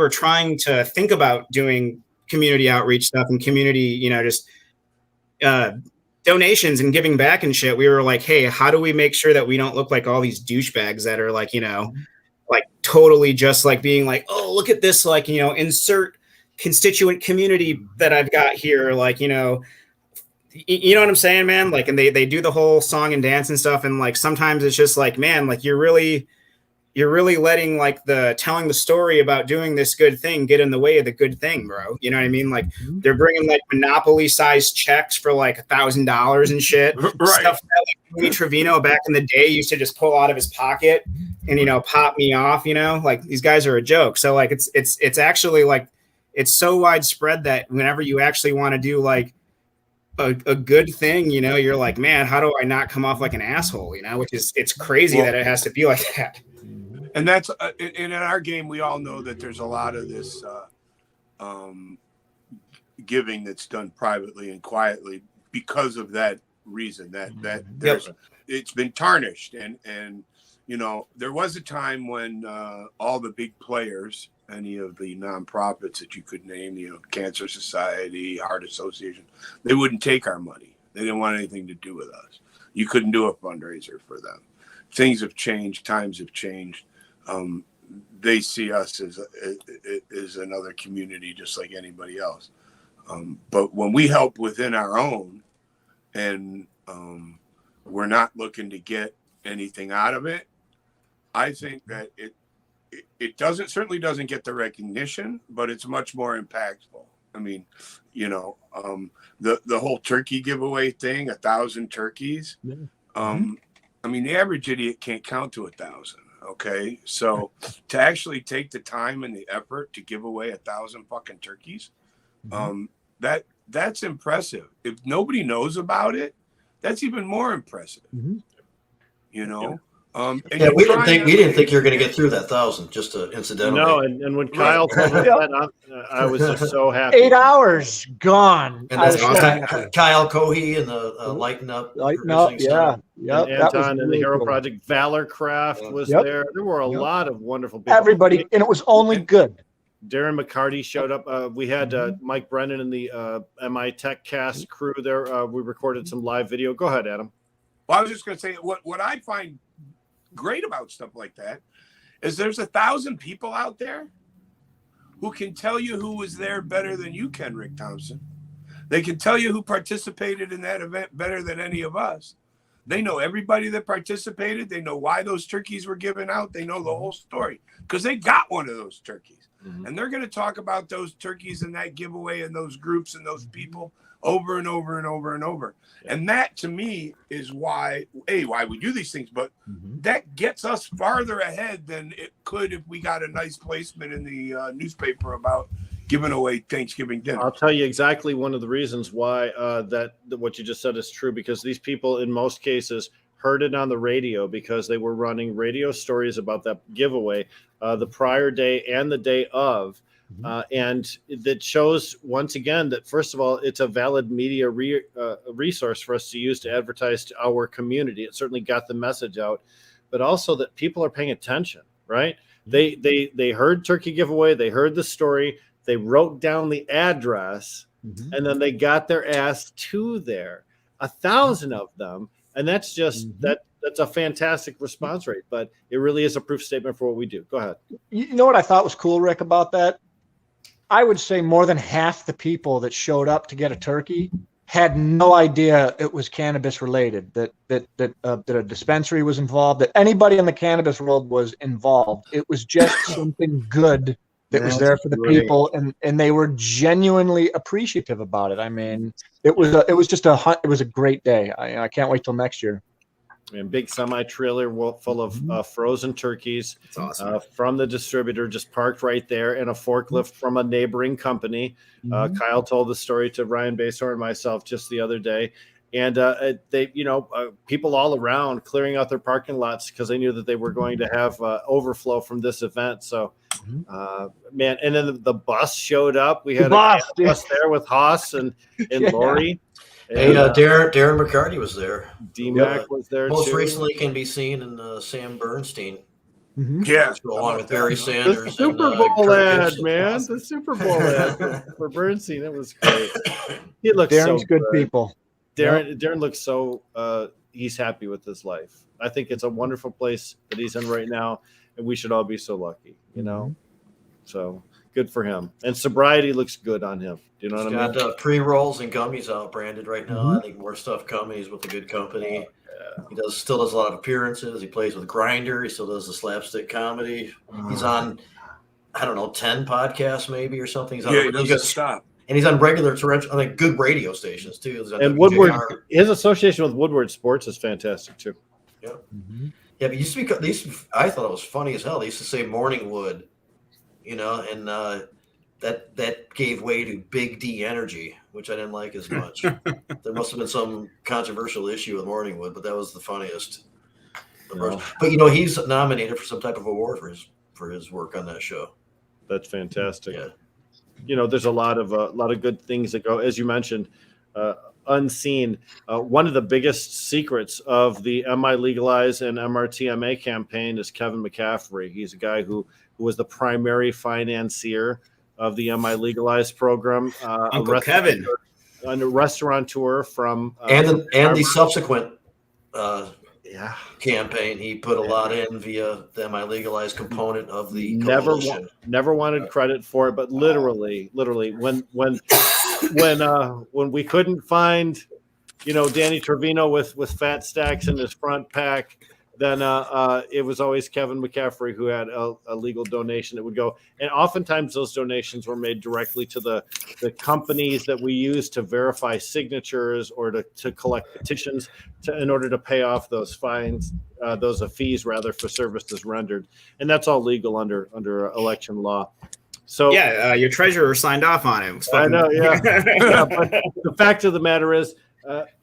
trying to think about doing community outreach stuff and community, just donations and giving back and shit, we were like, hey, how do we make sure that we don't look like all these douchebags that are like, like totally just like being like, oh, look at this, like, insert constituent community that I've got here, like, you know what I'm saying, man? Like, and they do the whole song and dance and stuff, and like sometimes it's just like, man, like you're really letting like telling the story about doing this good thing get in the way of the good thing, bro. You know what I mean? Like they're bringing like Monopoly sized checks for like $1,000 and shit. Right. Stuff that like Louis Trevino back in the day used to just pull out of his pocket and, you know, pop me off, you know, like these guys are a joke. So like, it's actually like, it's so widespread that whenever you actually want to do like a good thing, you know, you're like, man, how do I not come off like an asshole? You know, which is, it's crazy that it has to be like that. And that's in our game, we all know that there's a lot of this giving that's done privately and quietly because of that reason that there's it's been tarnished. And you know, there was a time when all the big players, any of the nonprofits that you could name, you know, Cancer Society, Heart Association, they wouldn't take our money. They didn't want anything to do with us. You couldn't do a fundraiser for them. Things have changed. Times have changed. They see us as another community, just like anybody else. But when we help within our own, and we're not looking to get anything out of it, I think that it certainly doesn't get the recognition, but it's much more impactful. I mean, you know, the whole turkey giveaway thing, 1,000 turkeys. I mean, the average idiot can't count to 1,000. Okay, so to actually take the time and the effort to give away 1,000 fucking turkeys, that's impressive. If nobody knows about it, that's even more impressive. You know. And we didn't think you were going to get through that 1,000. Just incidentally. No, and when Kyle told me that, I was just so happy. 8 hours gone. And that's Kyle Cohey and the Lighten Up. Yeah. And Anton and the Hero Project. Valor Craft was there. There were a lot of wonderful people. Everybody, and it was only good. Darren McCarty showed up. We had Mike Brennan and the MI Tech Cast crew there. We recorded some live video. Go ahead, Adam. Well, I was just going to say what I find great about stuff like that is there's 1,000 people out there who can tell you who was there better than you can, Rick Thompson. They can tell you who participated in that event better than any of us. They know everybody that participated. They know why those turkeys were given out. They know the whole story because they got one of those turkeys. And they're going to talk about those turkeys and that giveaway and those groups and those people over and over and over and over. And that to me is why we do these things, but that gets us farther ahead than it could if we got a nice placement in the newspaper about giving away Thanksgiving dinner. I'll tell you exactly one of the reasons why that what you just said is true, because these people in most cases heard it on the radio because they were running radio stories about that giveaway the prior day and the day of. And that shows once again that, first of all, it's a valid media resource for us to use to advertise to our community. It certainly got the message out, but also that people are paying attention, right? They heard turkey giveaway, they heard the story, they wrote down the address, and then they got their ass to there. 1,000 of them, and that's just that's a fantastic response rate. But it really is a proof statement for what we do. Go ahead. You know what I thought was cool, Rick, about that? I would say more than half the people that showed up to get a turkey had no idea it was cannabis related, that a dispensary was involved, that anybody in the cannabis world was involved. It was just something good that was there for the people, and they were genuinely appreciative about it. I mean, it was a great day. I can't wait till next year. And big semi-trailer full of frozen turkeys. That's awesome. From the distributor, just parked right there, and a forklift from a neighboring company. Kyle told the story to Ryan Basor and myself just the other day. And they, people all around clearing out their parking lots because they knew that they were going to have overflow from this event. So, man, and then the bus showed up. We had a bus there with Haas and Lori. Hey, Darren McCarty was there. D-Mac was there Most too. recently can be seen in Sam Bernstein. Yeah. Along with Barry Sanders. The Super Bowl ad, man. The Super Bowl ad for Bernstein. It was great. He looks Darren's so good people. Darren looks so he's happy with his life. I think it's a wonderful place that he's in right now, and we should all be so lucky, So good for him. And sobriety looks good on him. Do you know what I mean? Got pre-rolls and gummies out branded right now. I think more stuff coming. He's with a good company. He still does a lot of appearances. He plays with Grindr. He still does the slapstick comedy. He's on, 10 podcasts maybe or something. He's on he doesn't stop. And he's on regular good radio stations too. And Woodward, his association with Woodward Sports is fantastic too. Yeah. Mm-hmm. Yeah, but I thought it was funny as hell. They used to say Morningwood, you know, and that gave way to Big D Energy, which I didn't like as much. There must have been some controversial issue with Morningwood, but that was the funniest. No. But you know, he's nominated for some type of award for his work on that show. That's fantastic. Yeah. You know, there's a lot of good things that go, as you mentioned, unseen. One of the biggest secrets of the MI Legalize and MRTMA campaign is Kevin McCaffrey. He's a guy who was the primary financier of the MI Legalize program. Uncle Kevin, a restaurateur from and the subsequent yeah, campaign, he put a lot in via the MI Legalized component of the never wanted credit for it, but literally when we couldn't find, you know, Danny Trevino with fat stacks in his front pack, then it was always Kevin McCaffrey who had a legal donation that would go. And oftentimes those donations were made directly to the companies that we use to verify signatures or to collect petitions in order to pay off those fines, those fees rather, for services rendered. And that's all legal under election law. So yeah, your treasurer signed off on it. It was I know, yeah. yeah. But the fact of the matter is,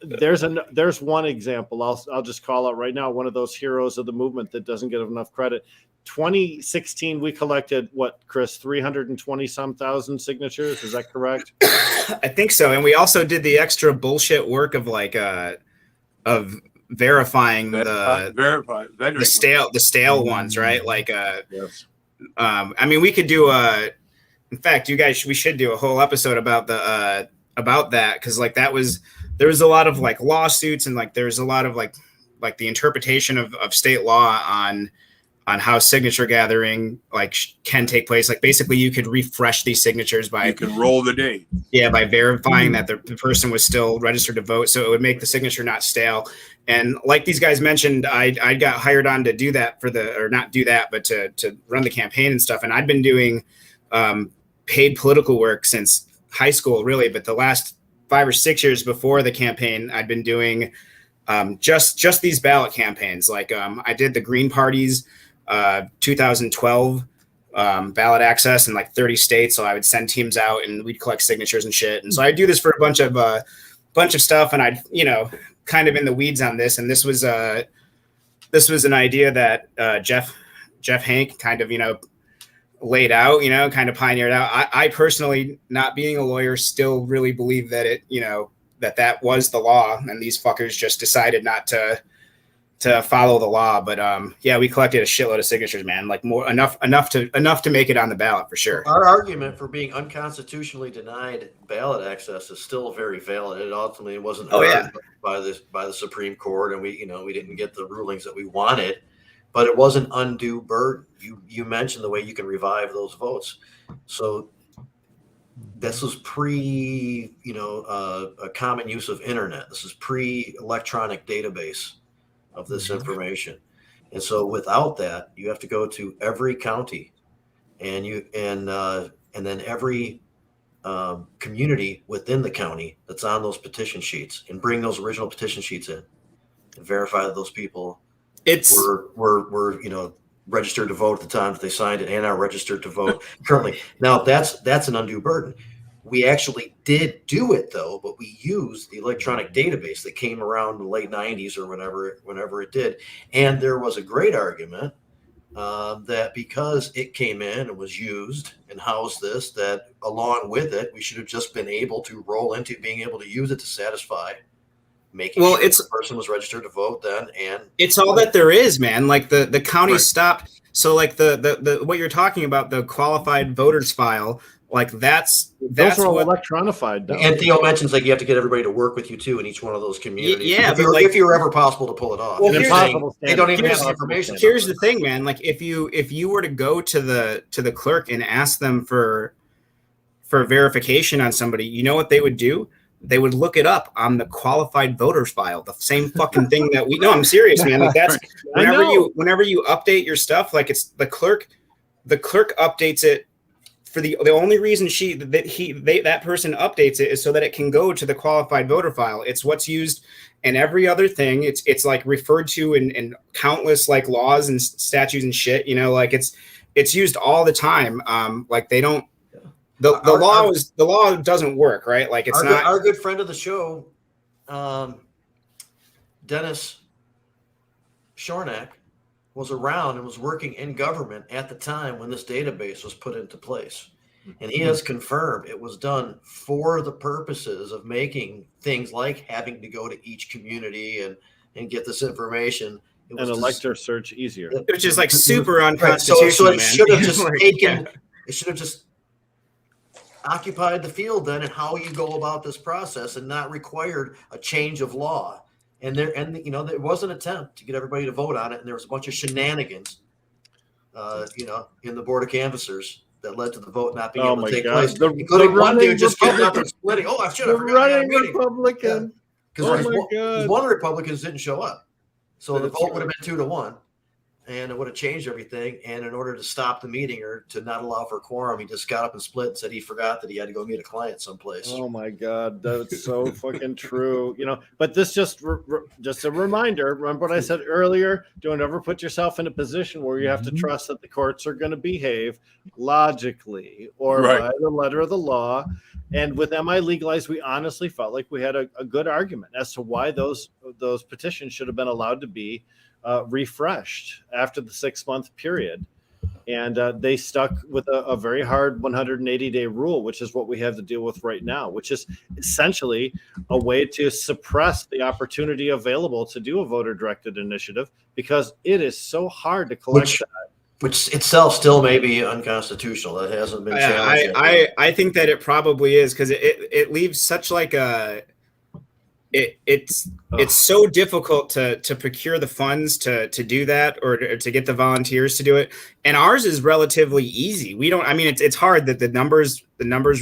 there's one example I'll just call out right now. One of those heroes of the movement that doesn't get enough credit. 2016, we collected what, Chris, 320 some thousand signatures. Is that correct? I think so. And we also did the extra bullshit work of of verifying the stale ones, right? Like Yes. I mean, we could do in fact, you guys, we should do a whole episode about that, because like there was a lot of like lawsuits, and like there's a lot of like the interpretation of state law on how signature gathering like can take place. Like basically you could refresh these signatures by, you can roll the date. Yeah, by verifying that the person was still registered to vote. So it would make the signature not stale. And like these guys mentioned, I got hired on to do that not do that, but to run the campaign and stuff. And I'd been doing paid political work since high school, really. But the last 5 or 6 years before the campaign, I'd been doing just these ballot campaigns. Like I did the Green Party's 2012 ballot access in like 30 states. So I would send teams out and we'd collect signatures and shit. And so I do this for a bunch of stuff. And I'd, you know, kind of in the weeds on this. And this was an idea that Jeff Hank kind of, you know, laid out, you know, kind of pioneered out. I personally, not being a lawyer, still really believe that it, you know, that was the law, and these fuckers just decided not to follow the law. But yeah, we collected a shitload of signatures, man. Like enough to make it on the ballot for sure. Our argument for being unconstitutionally denied ballot access is still very valid. It ultimately wasn't heard by the Supreme Court, and we didn't get the rulings that we wanted. But it was an undue burden. You mentioned the way you can revive those votes. So this was pre, a common use of internet. This is pre-electronic database of this information. And so without that, you have to go to every county and then every community within the county that's on those petition sheets, and bring those original petition sheets in and verify that those people were registered to vote at the time that they signed it and are registered to vote currently. Now that's an undue burden. We actually did do it though, but we used the electronic database that came around in the late 90s or whenever it did. And there was a great argument that because it came in and was used and housed this, that along with it, we should have just been able to roll into being able to use it to satisfy making sure the person was registered to vote then. And it's all that there is, man. Like the county stopped. So like the what you're talking about, the qualified voters file, like that's those are all electronified. Entheo mentions like you have to get everybody to work with you too in each one of those communities. Yeah, if you're ever possible to pull it off. Well, they don't even have the information. Here's the thing, man. Like if you were to go to the clerk and ask them for verification on somebody, you know what they would do? They would look it up on the qualified voters file, the same fucking thing that we know. I'm serious, man. Like that's whenever you update your stuff, like it's the clerk updates it for the only reason that person updates it is so that it can go to the qualified voter file. It's what's used in every other thing. It's like referred to in countless like laws and statutes and shit, you know, like it's used all the time. Like they don't, the law doesn't work, right? Like it's not. Our good friend of the show, Dennis Shornack, was around and was working in government at the time when this database was put into place. And he has confirmed it was done for the purposes of making things like having to go to each community and get this information. And elector search easier. Which is like super unconstitutional. So it should have just taken, it should have just occupied the field then and how you go about this process and not required a change of law. And there was an attempt to get everybody to vote on it, and there was a bunch of shenanigans, in the board of canvassers that led to the vote not being able to take place. Including one dude just getting up and splitting. Oh, I should have forgotten that meeting. Republican. Because one Republicans didn't show up, so the vote would have been 2-1. And it would have changed everything. And in order to stop the meeting or to not allow for a quorum, he just got up and split and said he forgot that he had to go meet a client someplace. Oh my God, that's so fucking true. But this just a reminder. Remember what I said earlier? Don't ever put yourself in a position where you have to trust that the courts are going to behave logically or by the letter of the law. And with MI legalized, we honestly felt like we had a good argument as to why those petitions should have been allowed to be refreshed after the 6-month period. And they stuck with a very hard 180-day rule, which is what we have to deal with right now, which is essentially a way to suppress the opportunity available to do a voter-directed initiative because it is so hard to collect that. Which itself still may be unconstitutional. That hasn't been challenged. I think that it probably is because it leaves such like a it's so difficult to procure the funds to do that or to get the volunteers to do it. And ours is relatively easy. We don't, I mean, it's hard that the numbers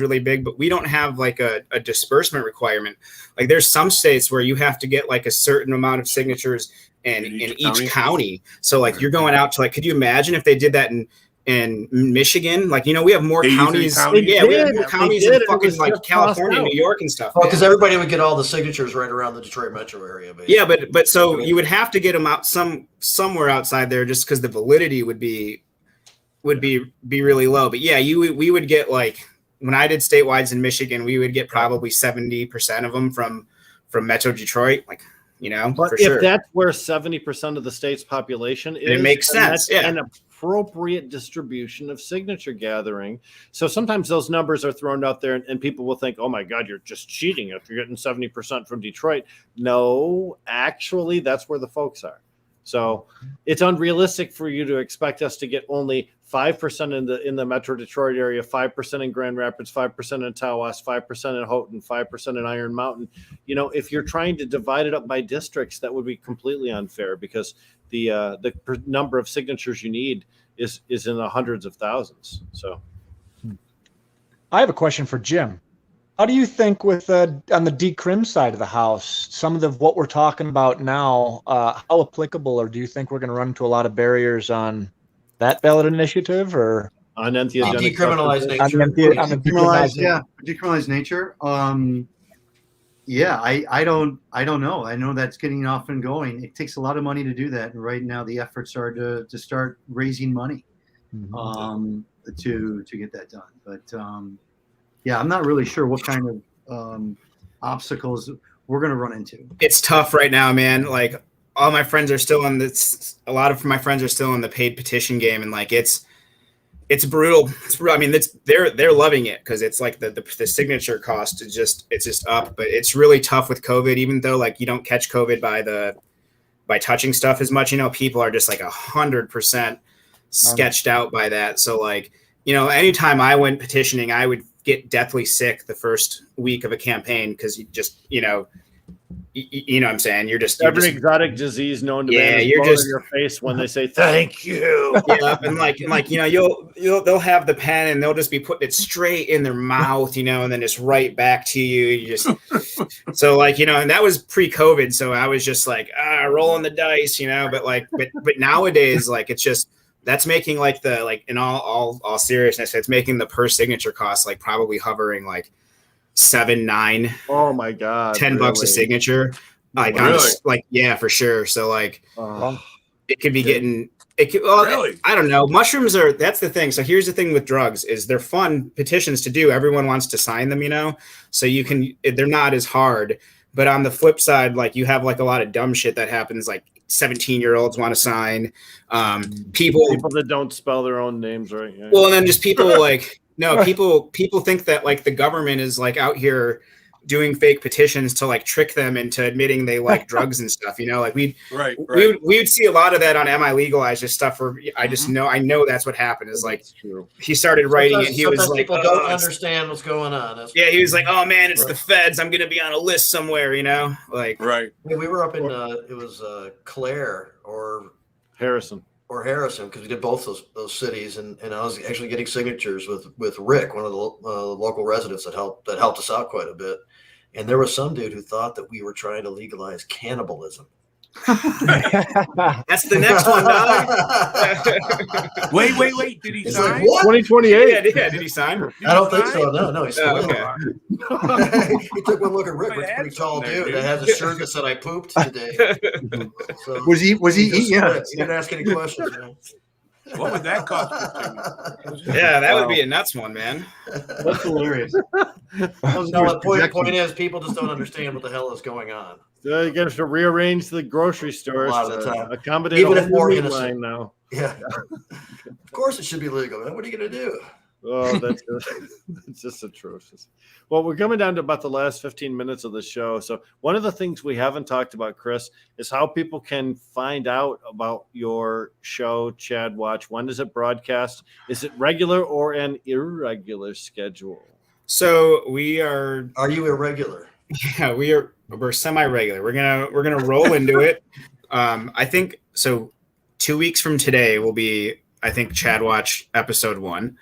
really big, but we don't have like a disbursement requirement. Like there's some states where you have to get like a certain amount of signatures in each county. So like you're going out to like, could you imagine if they did that in Michigan? Like, we have more counties. Yeah, we have more counties in fucking like California, New York and stuff. Well, because everybody would get all the signatures right around the Detroit metro area. Basically. Yeah, but so you would have to get them out somewhere outside there just because the validity would be really low. But yeah, we would get like when I did statewide in Michigan, we would get probably 70% of them from Metro Detroit. Like, but if sure. That's where 70% of the state's population is, it makes sense. Yeah. An appropriate distribution of signature gathering. So sometimes those numbers are thrown out there and people will think, oh my God, you're just cheating if you're getting 70% from Detroit. No, actually, that's where the folks are. So it's unrealistic for you to expect us to get only 5% in the Metro Detroit area, 5% in Grand Rapids, 5% in Tawas, 5% in Houghton, 5% in Iron Mountain. If you're trying to divide it up by districts, that would be completely unfair because the number of signatures you need is in the hundreds of thousands. So I have a question for Jim. How do you think with on the decrim side of the house, some of what we're talking about now, how applicable, or do you think we're going to run into a lot of barriers on that ballot initiative or on entheogenic decriminalize nature? Decriminalize nature. I don't know. I know that's getting off and going. It takes a lot of money to do that, and right now the efforts are to start raising money to get that done. But I'm not really sure what kind of obstacles we're going to run into. It's tough right now, man. Like all my friends are still in this. A lot of my friends are still in the paid petition game, and like it's brutal. It's brutal. I mean, they're loving it because it's like the signature cost is just up. But it's really tough with COVID, even though like you don't catch COVID by touching stuff as much. People are just like 100% sketched out by that. So like anytime I went petitioning, I would get deathly sick the first week of a campaign because you just what I'm saying, you're just every exotic disease known to man is blown in your face when they say thank you. Yeah, and they'll have the pen and they'll just be putting it straight in their mouth, and then just right back to you. You just so like and that was pre-COVID, so I was just like rolling the dice, but nowadays like it's just that's making like in all seriousness, it's making the per signature cost like probably hovering like $7, $9, Oh my God. $10 a signature. Like, Really? like, yeah, for sure. So like, Oh. it could be getting, it could, well, Really? I don't know. Mushrooms that's the thing. So here's the thing with drugs is they're fun petitions to do. Everyone wants to sign them, you know? So they're not as hard. But on the flip side, like you have like a lot of dumb shit that happens. Like 17-year-olds want to sign. People that don't spell their own names right. Yeah. Well, and then just people like, no, people think that like the government is like out here doing fake petitions to like trick them into admitting they like drugs and stuff, you know, like we would see a lot of that on Am I Legalized, just stuff where I just I know that's what happened is like he started writing it. He was like, people don't understand what's going on. Yeah, he was like, oh man, it's the feds. I'm going to be on a list somewhere, you know, like We were up in it was Clare or Harrison because we did both those cities, and I was actually getting signatures with Rick, one of the local residents that helped us out quite a bit. And there was some dude who thought that we were trying to legalize cannibalism. That's the next one, dog. Wait. Did he It's sign? like, what? 2028. Yeah, did he sign? I don't think so. No, he's still okay. He took one look at Rick. Rick's a pretty tall dude that has a shirt that said "I pooped today." So Was he eating? Yeah. He didn't ask any questions. Man. What would that cost? Yeah, that would be a nuts one, man. That's hilarious. No, the point is, people just don't understand what the hell is going on. You got to rearrange the grocery stores. A lot of the time. Accommodate Even a if whole more new innocent. line now. Yeah, of course it should be legal. Man. What are you going to do? Oh, that's just atrocious. Well, we're coming down to about the last 15 minutes of the show. So one of the things we haven't talked about, Chris, is how people can find out about your show, Chadwatch. When does it broadcast? Is it regular or an irregular schedule? So we are. Are you irregular? Yeah, we're semi-regular. We're gonna roll into it. I think so. 2 weeks from today will be, I think, Chadwatch episode 1.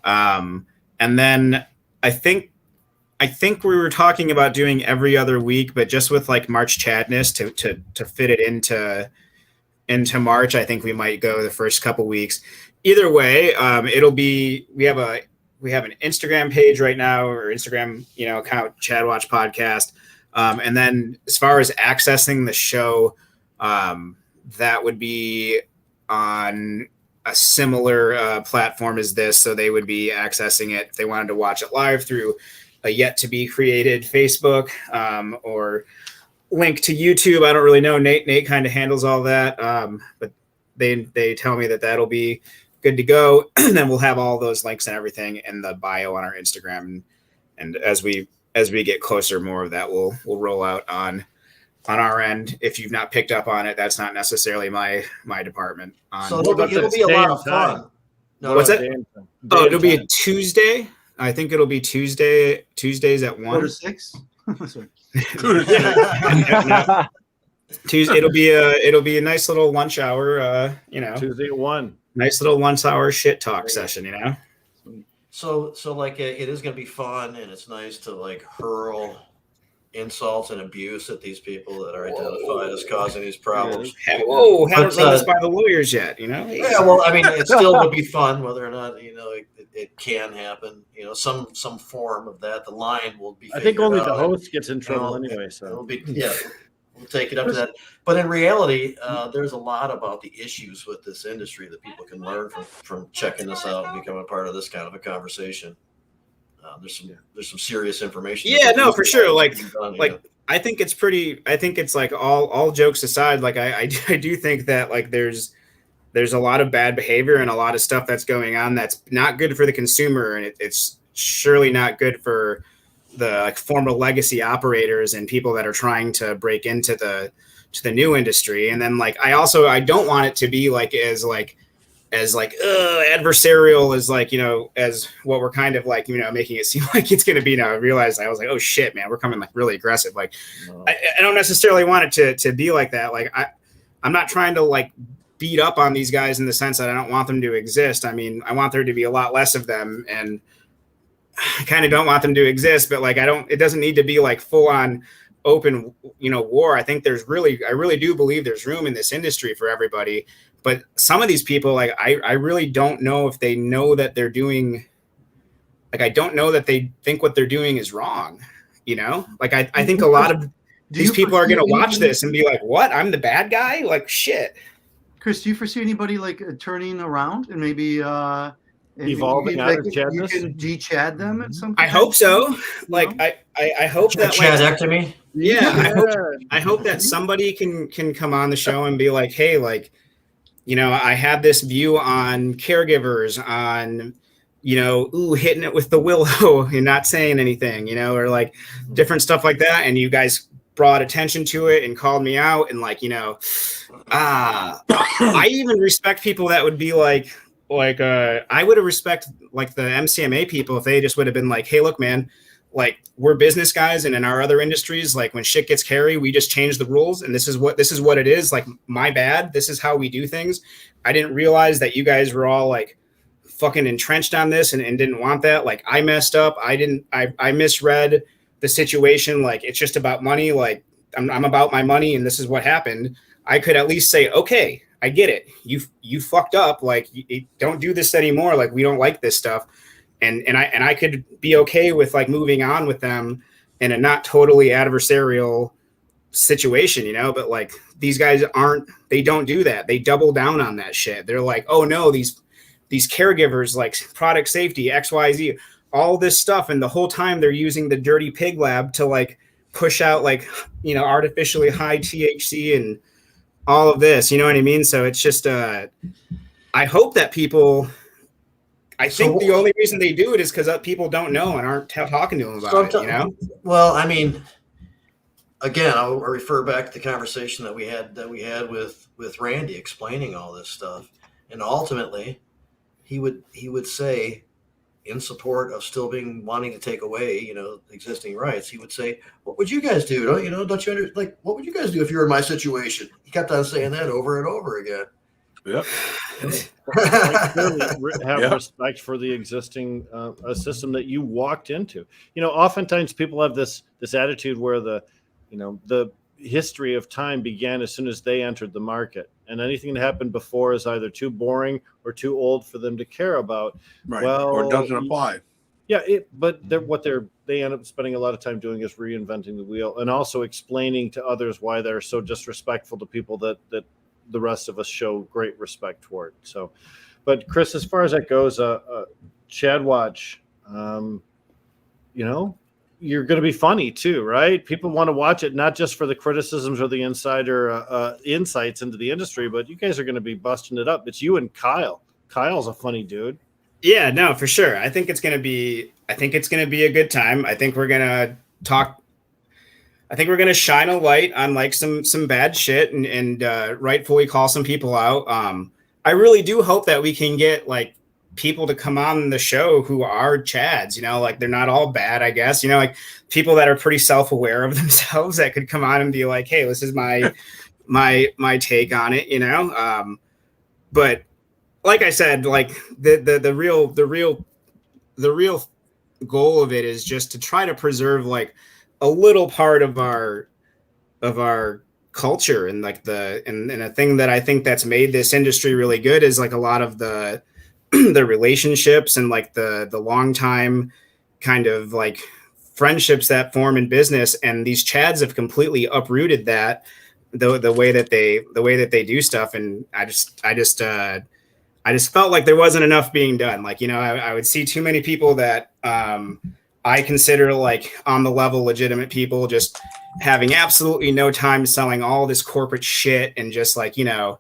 And then I think we were talking about doing every other week, but just with like March Chadness to fit it into March, I think we might go the first couple weeks. Either way, it'll be we have an Instagram page right now, or Instagram, account, Chadwatch Podcast. And then as far as accessing the show, that would be on a similar platform as this. So they would be accessing it if they wanted to watch it live through a yet to be created Facebook, or link to YouTube. I don't really know. Nate kind of handles all that. But they tell me that that'll be good to go. And then we'll have all those links and everything in the bio on our Instagram. And as we get closer, more of that will roll out on our end. If you've not picked up on it, that's not necessarily my department. So it'll be a lot of fun. No, what's that? Oh, it'll be a Tuesday. I think it'll be Tuesdays at 1. 4 to 6. Sorry. Tuesday. It'll be a nice little lunch hour. Tuesday at 1. Nice little lunch hour shit talk session. So like it is going to be fun, and it's nice to like hurl insults and abuse at these people that are identified as causing these problems. Haven't run this by the lawyers yet, Yeah, well, I mean, it still would be fun, whether or not it can happen. Some form of that. The line will be. I think only out. the host gets in trouble anyway. So it'll be we'll take it up to that. But in reality, there's a lot about the issues with this industry that people can learn from checking this out and becoming part of this kind of a conversation. There's some serious information. Yeah, no, for sure. I think it's like all jokes aside, like I do think that like there's a lot of bad behavior and a lot of stuff that's going on that's not good for the consumer, and it's surely not good for the former legacy operators and people that are trying to break into the new industry. And then like I don't want it to be like as adversarial as what we're kind of making it seem like it's going to be now. I realized I was like, oh shit, man, we're coming like really aggressive. Like I don't necessarily want it to be like that. Like I'm not trying to like beat up on these guys in the sense that I don't want them to exist. I mean, I want there to be a lot less of them, and I kind of don't want them to exist, but like it doesn't need to be like full on open war. I think I really do believe there's room in this industry for everybody, But some of these people, like, I really don't know if they know that they're doing, like, I don't know that they think what they're doing is wrong. You know, like, I think a lot of these people are going to watch this and be like, what? I'm the bad guy? Like, shit. Chris, do you foresee anybody like turning around and maybe evolving out of you Chadness? can de-Chad them at some point? I hope so. Like, I hope that, like, Chadectomy. yeah, I hope that somebody can come on the show and be like, hey, like, you know, I have this view on caregivers, on, you know, hitting it with the willow and not saying anything, you know, or like different stuff like that. And you guys brought attention to it and called me out. And, like, you know, I even respect people that would be like I would have respect like the MCMA people if they just would have been like, hey, look, man, like, we're business guys, and in our other industries, like, when shit gets hairy, we just change the rules, and this is what it is. Like, my bad. This is how we do things. I didn't realize that you guys were all like fucking entrenched on this and didn't want that. Like, I messed up. I misread the situation. Like, it's just about money. Like, I'm about my money, and this is what happened. I could at least say, okay, I get it. You fucked up. Like, you don't do this anymore. Like, we don't like this stuff. And I could be okay with, like, moving on with them in a not totally adversarial situation, you know, but, like, these guys they don't do that. They double down on that shit. They're like, oh no, these caregivers, like, product safety, XYZ, all this stuff. And the whole time they're using the dirty pig lab to, like, push out, like, you know, artificially high THC and all of this, you know what I mean? So it's just, I hope that people, I think the only reason they do it is because people don't know and aren't talking to them about it, you know? Well, I mean, again, I'll refer back to the conversation that we had with Randy explaining all this stuff. And ultimately, he would say, in support of still wanting to take away, you know, existing rights, he would say, what would you guys do? What would you guys do if you were in my situation? He kept on saying that over and over again. Yep. Have respect for the existing system that you walked into. You know, oftentimes people have this attitude where the history of time began as soon as they entered the market, and anything that happened before is either too boring or too old for them to care about. Right. Well, or it doesn't apply. Yeah, but they end up spending a lot of time doing is reinventing the wheel, and also explaining to others why they're so disrespectful to people that the rest of us show great respect toward. So, but Chris, as far as that goes, Chadwatch, you know, you're going to be funny too, right? People want to watch it, not just for the criticisms or the insider insights into the industry, but you guys are going to be busting it up. It's you and Kyle. Kyle's a funny dude. Yeah, no, for sure. I think it's going to be a good time. I think we're going to shine a light on, like, some bad shit and rightfully call some people out. I really do hope that we can get, like, people to come on the show who are Chads, you know, like, they're not all bad, I guess, you know, like, people that are pretty self-aware of themselves that could come on and be like, hey, this is my take on it, you know? But like I said, like, the real goal of it is just to try to preserve, like, a little part of our culture, and, like, and a thing that I think that's made this industry really good is, like, a lot of the relationships and, like, the long time kind of, like, friendships that form in business. And these Chads have completely uprooted that, the way that they do stuff. And I just felt like there wasn't enough being done. Like, you know, I would see too many people that I consider, like, on the level legitimate people, just having absolutely no time selling all this corporate shit and just, like, you know,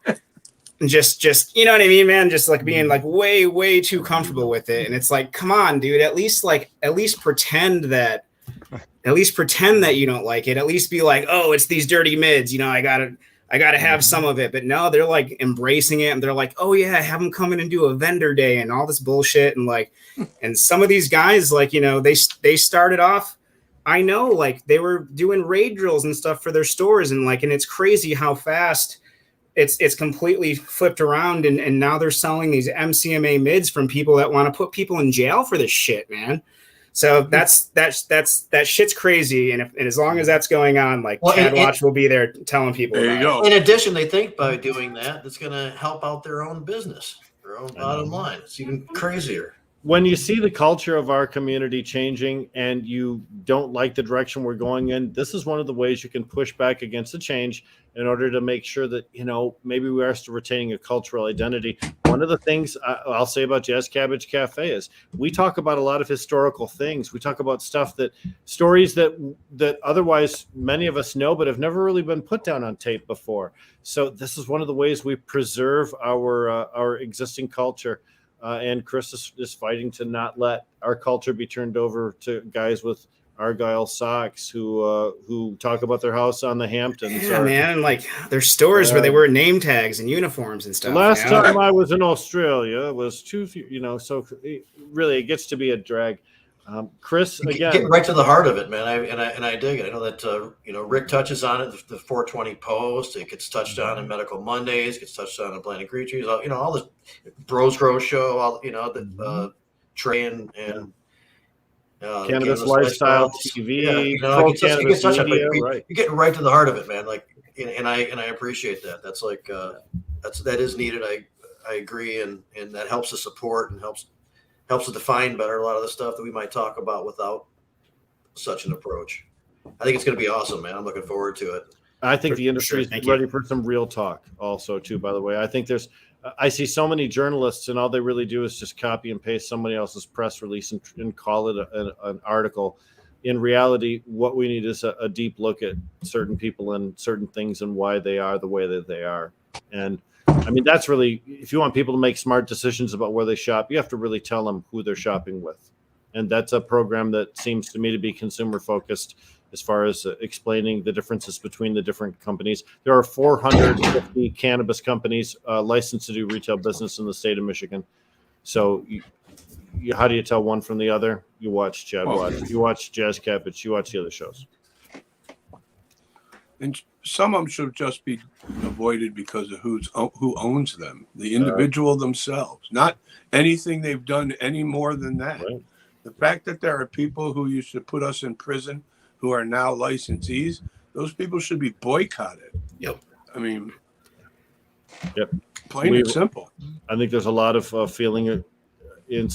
just you know what I mean, man, just, like, being, like, way too comfortable with it. And it's like, come on, dude, at least pretend that you don't like it. At least be like, oh, it's these dirty mids, you know, I gotta have some of it. But no, they're, like, embracing it, and they're like, oh yeah, have them come in and do a vendor day and all this bullshit. And, like, and some of these guys, like, you know, they started off, I know, like, they were doing raid drills and stuff for their stores, and, like, and it's crazy how fast it's completely flipped around, and now they're selling these MCMA mids from people that want to put people in jail for this shit, man. So that shit's crazy. And as long as that's going on, like Chadwatch will be there telling people. There you go. In addition, they think by doing that, it's going to help out their own business, their own bottom line. It's even crazier. When you see the culture of our community changing and you don't like the direction we're going in, this is one of the ways you can push back against the change in order to make sure that, maybe we are still retaining a cultural identity. One of the things I'll say about Jazz Cabbage Cafe is we talk about a lot of historical things. We talk about stories that otherwise many of us know, but have never really been put down on tape before. So this is one of the ways we preserve our existing culture. And Chris is fighting to not let our culture be turned over to guys with Argyle socks who talk about their house on the Hamptons. Yeah, man. Like there's stores where they wear name tags and uniforms and stuff. The last time I was in Australia was so really it gets to be a drag. Chris, again, get right to the heart of it, man. I dig it. I know that Rick touches on it. The 420 Post. It gets touched on in Medical Mondays. Gets touched on in Planting Creatures. All the Bros Grow Show. All the Trey and Cannabis Lifestyle TV. It gets touched on. You're getting right to the heart of it, man. Like, and I appreciate that. That's like that is needed. I agree, and that helps to support and helps to define better a lot of the stuff that we might talk about without such an approach. I think it's going to be awesome, man. I'm looking forward to it. I think the industry is ready for some real talk also too, by the way. I think I see so many journalists and all they really do is just copy and paste somebody else's press release and call it an article. In reality, what we need is a deep look at certain people and certain things and why they are the way that they are. And I mean, that's really, if you want people to make smart decisions about where they shop, you have to really tell them who they're shopping with. And that's a program that seems to me to be consumer focused as far as explaining the differences between the different companies. There are 450 cannabis companies licensed to do retail business in the state of Michigan. So how do you tell one from the other? You watch Chadwatch, you watch Jazz Cabbage, you watch the other shows. And some of them should just be avoided because of who owns them, the individual themselves, not anything they've done any more than that. Right. The fact that there are people who used to put us in prison who are now licensees, those people should be boycotted. Yep. I mean, plain and simple. I think there's a lot of feeling in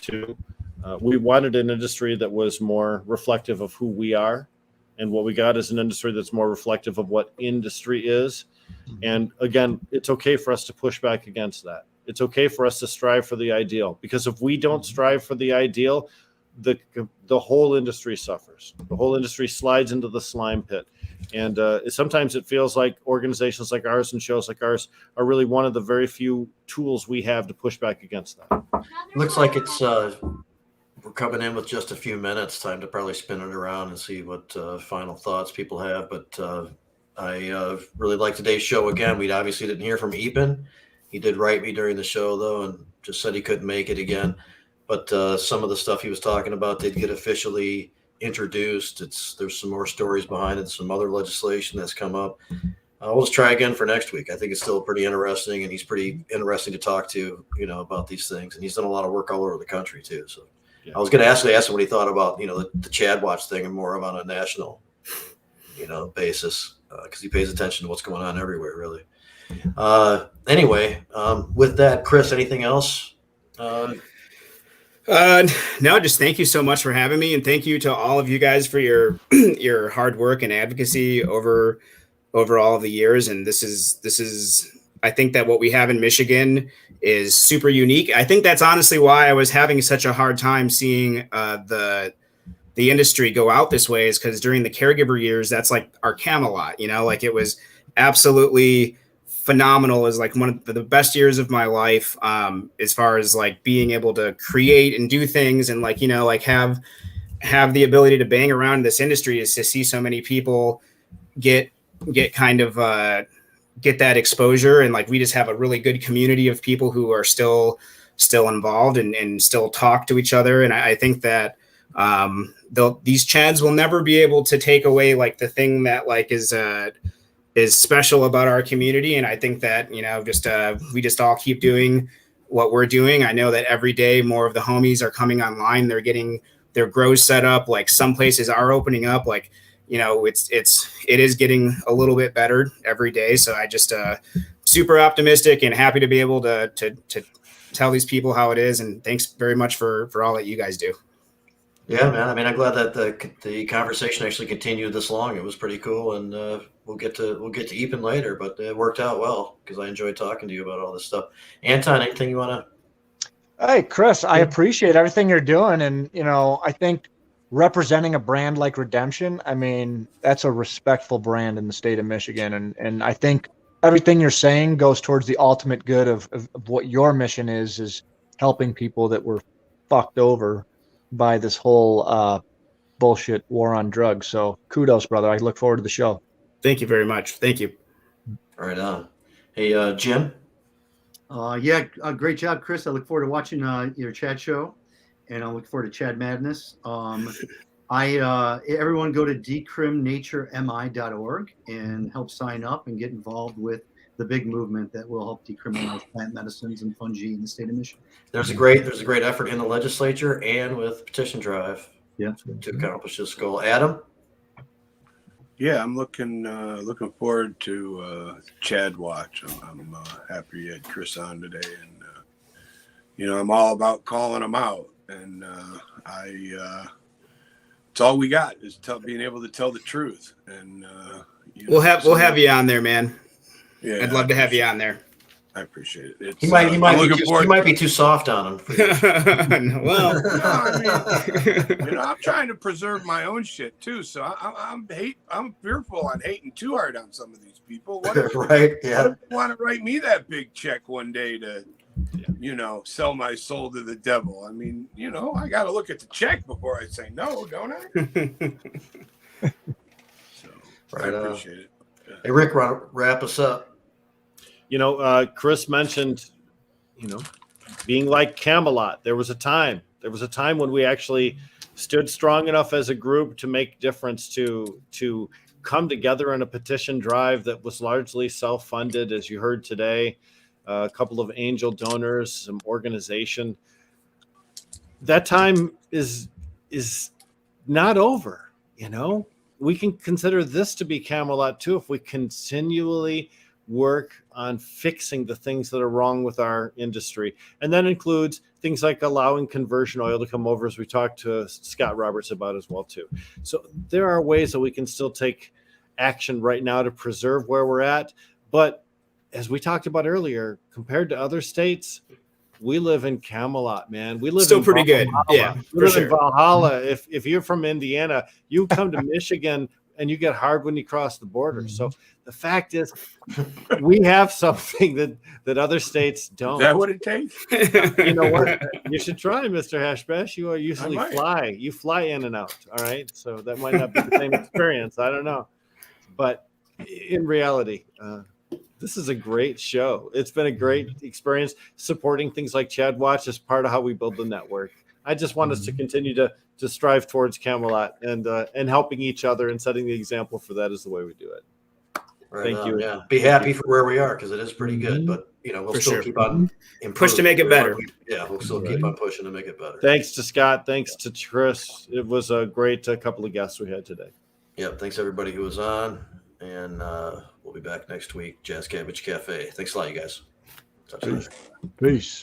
too. We wanted an industry that was more reflective of who we are. And what we got is an industry that's more reflective of what industry is. And again, it's okay for us to push back against that. It's okay for us to strive for the ideal, because if we don't strive for the ideal, the whole industry suffers. The whole industry slides into the slime pit. And sometimes it feels like organizations like ours and shows like ours are really one of the very few tools we have to push back against that. Looks like it's we're coming in with just a few minutes. Time to probably spin it around and see what final thoughts people have. But I really like today's show again. We obviously didn't hear from Eapen. He did write me during the show, though, and just said he couldn't make it again. But some of the stuff he was talking about did get officially introduced. There's some more stories behind it, some other legislation that's come up. We'll just try again for next week. I think it's still pretty interesting, and he's pretty interesting to talk to, about these things. And he's done a lot of work all over the country, too. So I was going to ask him what he thought about, the Chadwatch thing and more of on a national, basis, because he pays attention to what's going on everywhere, really. Anyway, with that, Chris, anything else? No, just thank you so much for having me, and thank you to all of you guys for your your hard work and advocacy over all of the years. And this is I think that what we have in Michigan is super unique. I think that's honestly why I was having such a hard time seeing the industry go out this way, is because during the caregiver years, that's like our Camelot, like it was absolutely phenomenal. It was like one of the best years of my life, as far as like being able to create and do things and have the ability to bang around this industry, is to see so many people get kind of get that exposure. And like we just have a really good community of people who are still involved and still talk to each other. And I think that these Chads will never be able to take away like the thing that like is special about our community. And I think that, we just all keep doing what we're doing. I know that every day more of the homies are coming online. They're getting their grows set up. Like some places are opening up. Like, you know, it is getting a little bit better every day. So I just super optimistic and happy to be able to tell these people how it is. And thanks very much for all that you guys do. Yeah, man. I mean, I'm glad that the conversation actually continued this long. It was pretty cool, and we'll get to Eapen later, but it worked out well because I enjoyed talking to you about all this stuff. Anton, anything you want to? Hey, Chris, I appreciate everything you're doing, and you know, I think representing a brand like Redemption, I mean, that's a respectful brand in the state of Michigan, and I think everything you're saying goes towards the ultimate good of what your mission is helping people that were fucked over by this whole bullshit war on drugs. So kudos, brother. I look forward to the show. Thank you very much. Thank you. Right on. Hey, Jim. Great job, Chris. I look forward to watching your Chad show, and I look forward to Chad Madness. Everyone go to decrimnaturemi.org and help sign up and get involved with the big movement that will help decriminalize plant medicines and fungi in the state of Michigan. There's a great effort in the legislature and with petition drive. Yeah. To accomplish this goal. Adam. Yeah, I'm looking forward to Chadwatch. I'm happy you had Chris on today, and you know, I'm all about calling them out, and it's all we got is being able to tell the truth. And you know, we'll have you on there, man. Yeah, I'd love to have you on there. I appreciate it. He might be too soft on him. Well, you know, I'm trying to preserve my own shit too, so I'm fearful on hating too hard on some of these people. Right? Yeah. Want to write me that big check one day to, you know, sell my soul to the devil? I mean, you know, I got to look at the check before I say no, don't I? So Right. I appreciate it. Hey, Rick, wrap us up. You know, Chris mentioned, you know, being like Camelot. There was a time when we actually stood strong enough as a group to make difference, to come together in a petition drive that was largely self-funded, as you heard today, a couple of angel donors, some organization. That time is not over, you know. We can consider this to be Camelot too if we continually work on fixing the things that are wrong with our industry. And that includes things like allowing conversion oil to come over, as we talked to Scott Roberts about as well too. So there are ways that we can still take action right now to preserve where we're at. But as we talked about earlier, compared to other states, we live in Camelot, man. We live still in pretty Valhalla. good. Yeah, we live in Valhalla. If you're from Indiana, you come to Michigan and you get Harb when you cross the border. So the fact is, we have something that other states don't. Is that what it takes? You know what? You should try, Mr. Hashbash. You usually fly. You fly in and out. All right. So that might not be the same experience. I don't know. But in reality, this is a great show. It's been a great experience supporting things like Chadwatch as part of how we build the network. I just want us to continue to strive towards Camelot and helping each other and setting the example for that is the way we do it. Right. Thank you. Yeah. Be happy for where we are because it is pretty good, but you know, we'll still keep on push to make it better. We'll still keep on pushing to make it better. Thanks to Scott. Thanks to Chris. It was a great couple of guests we had today. Yep. Thanks everybody who was on, and we'll be back next week. Jazz Cabbage Cafe. Thanks a lot, you guys. Talk to you later. Peace.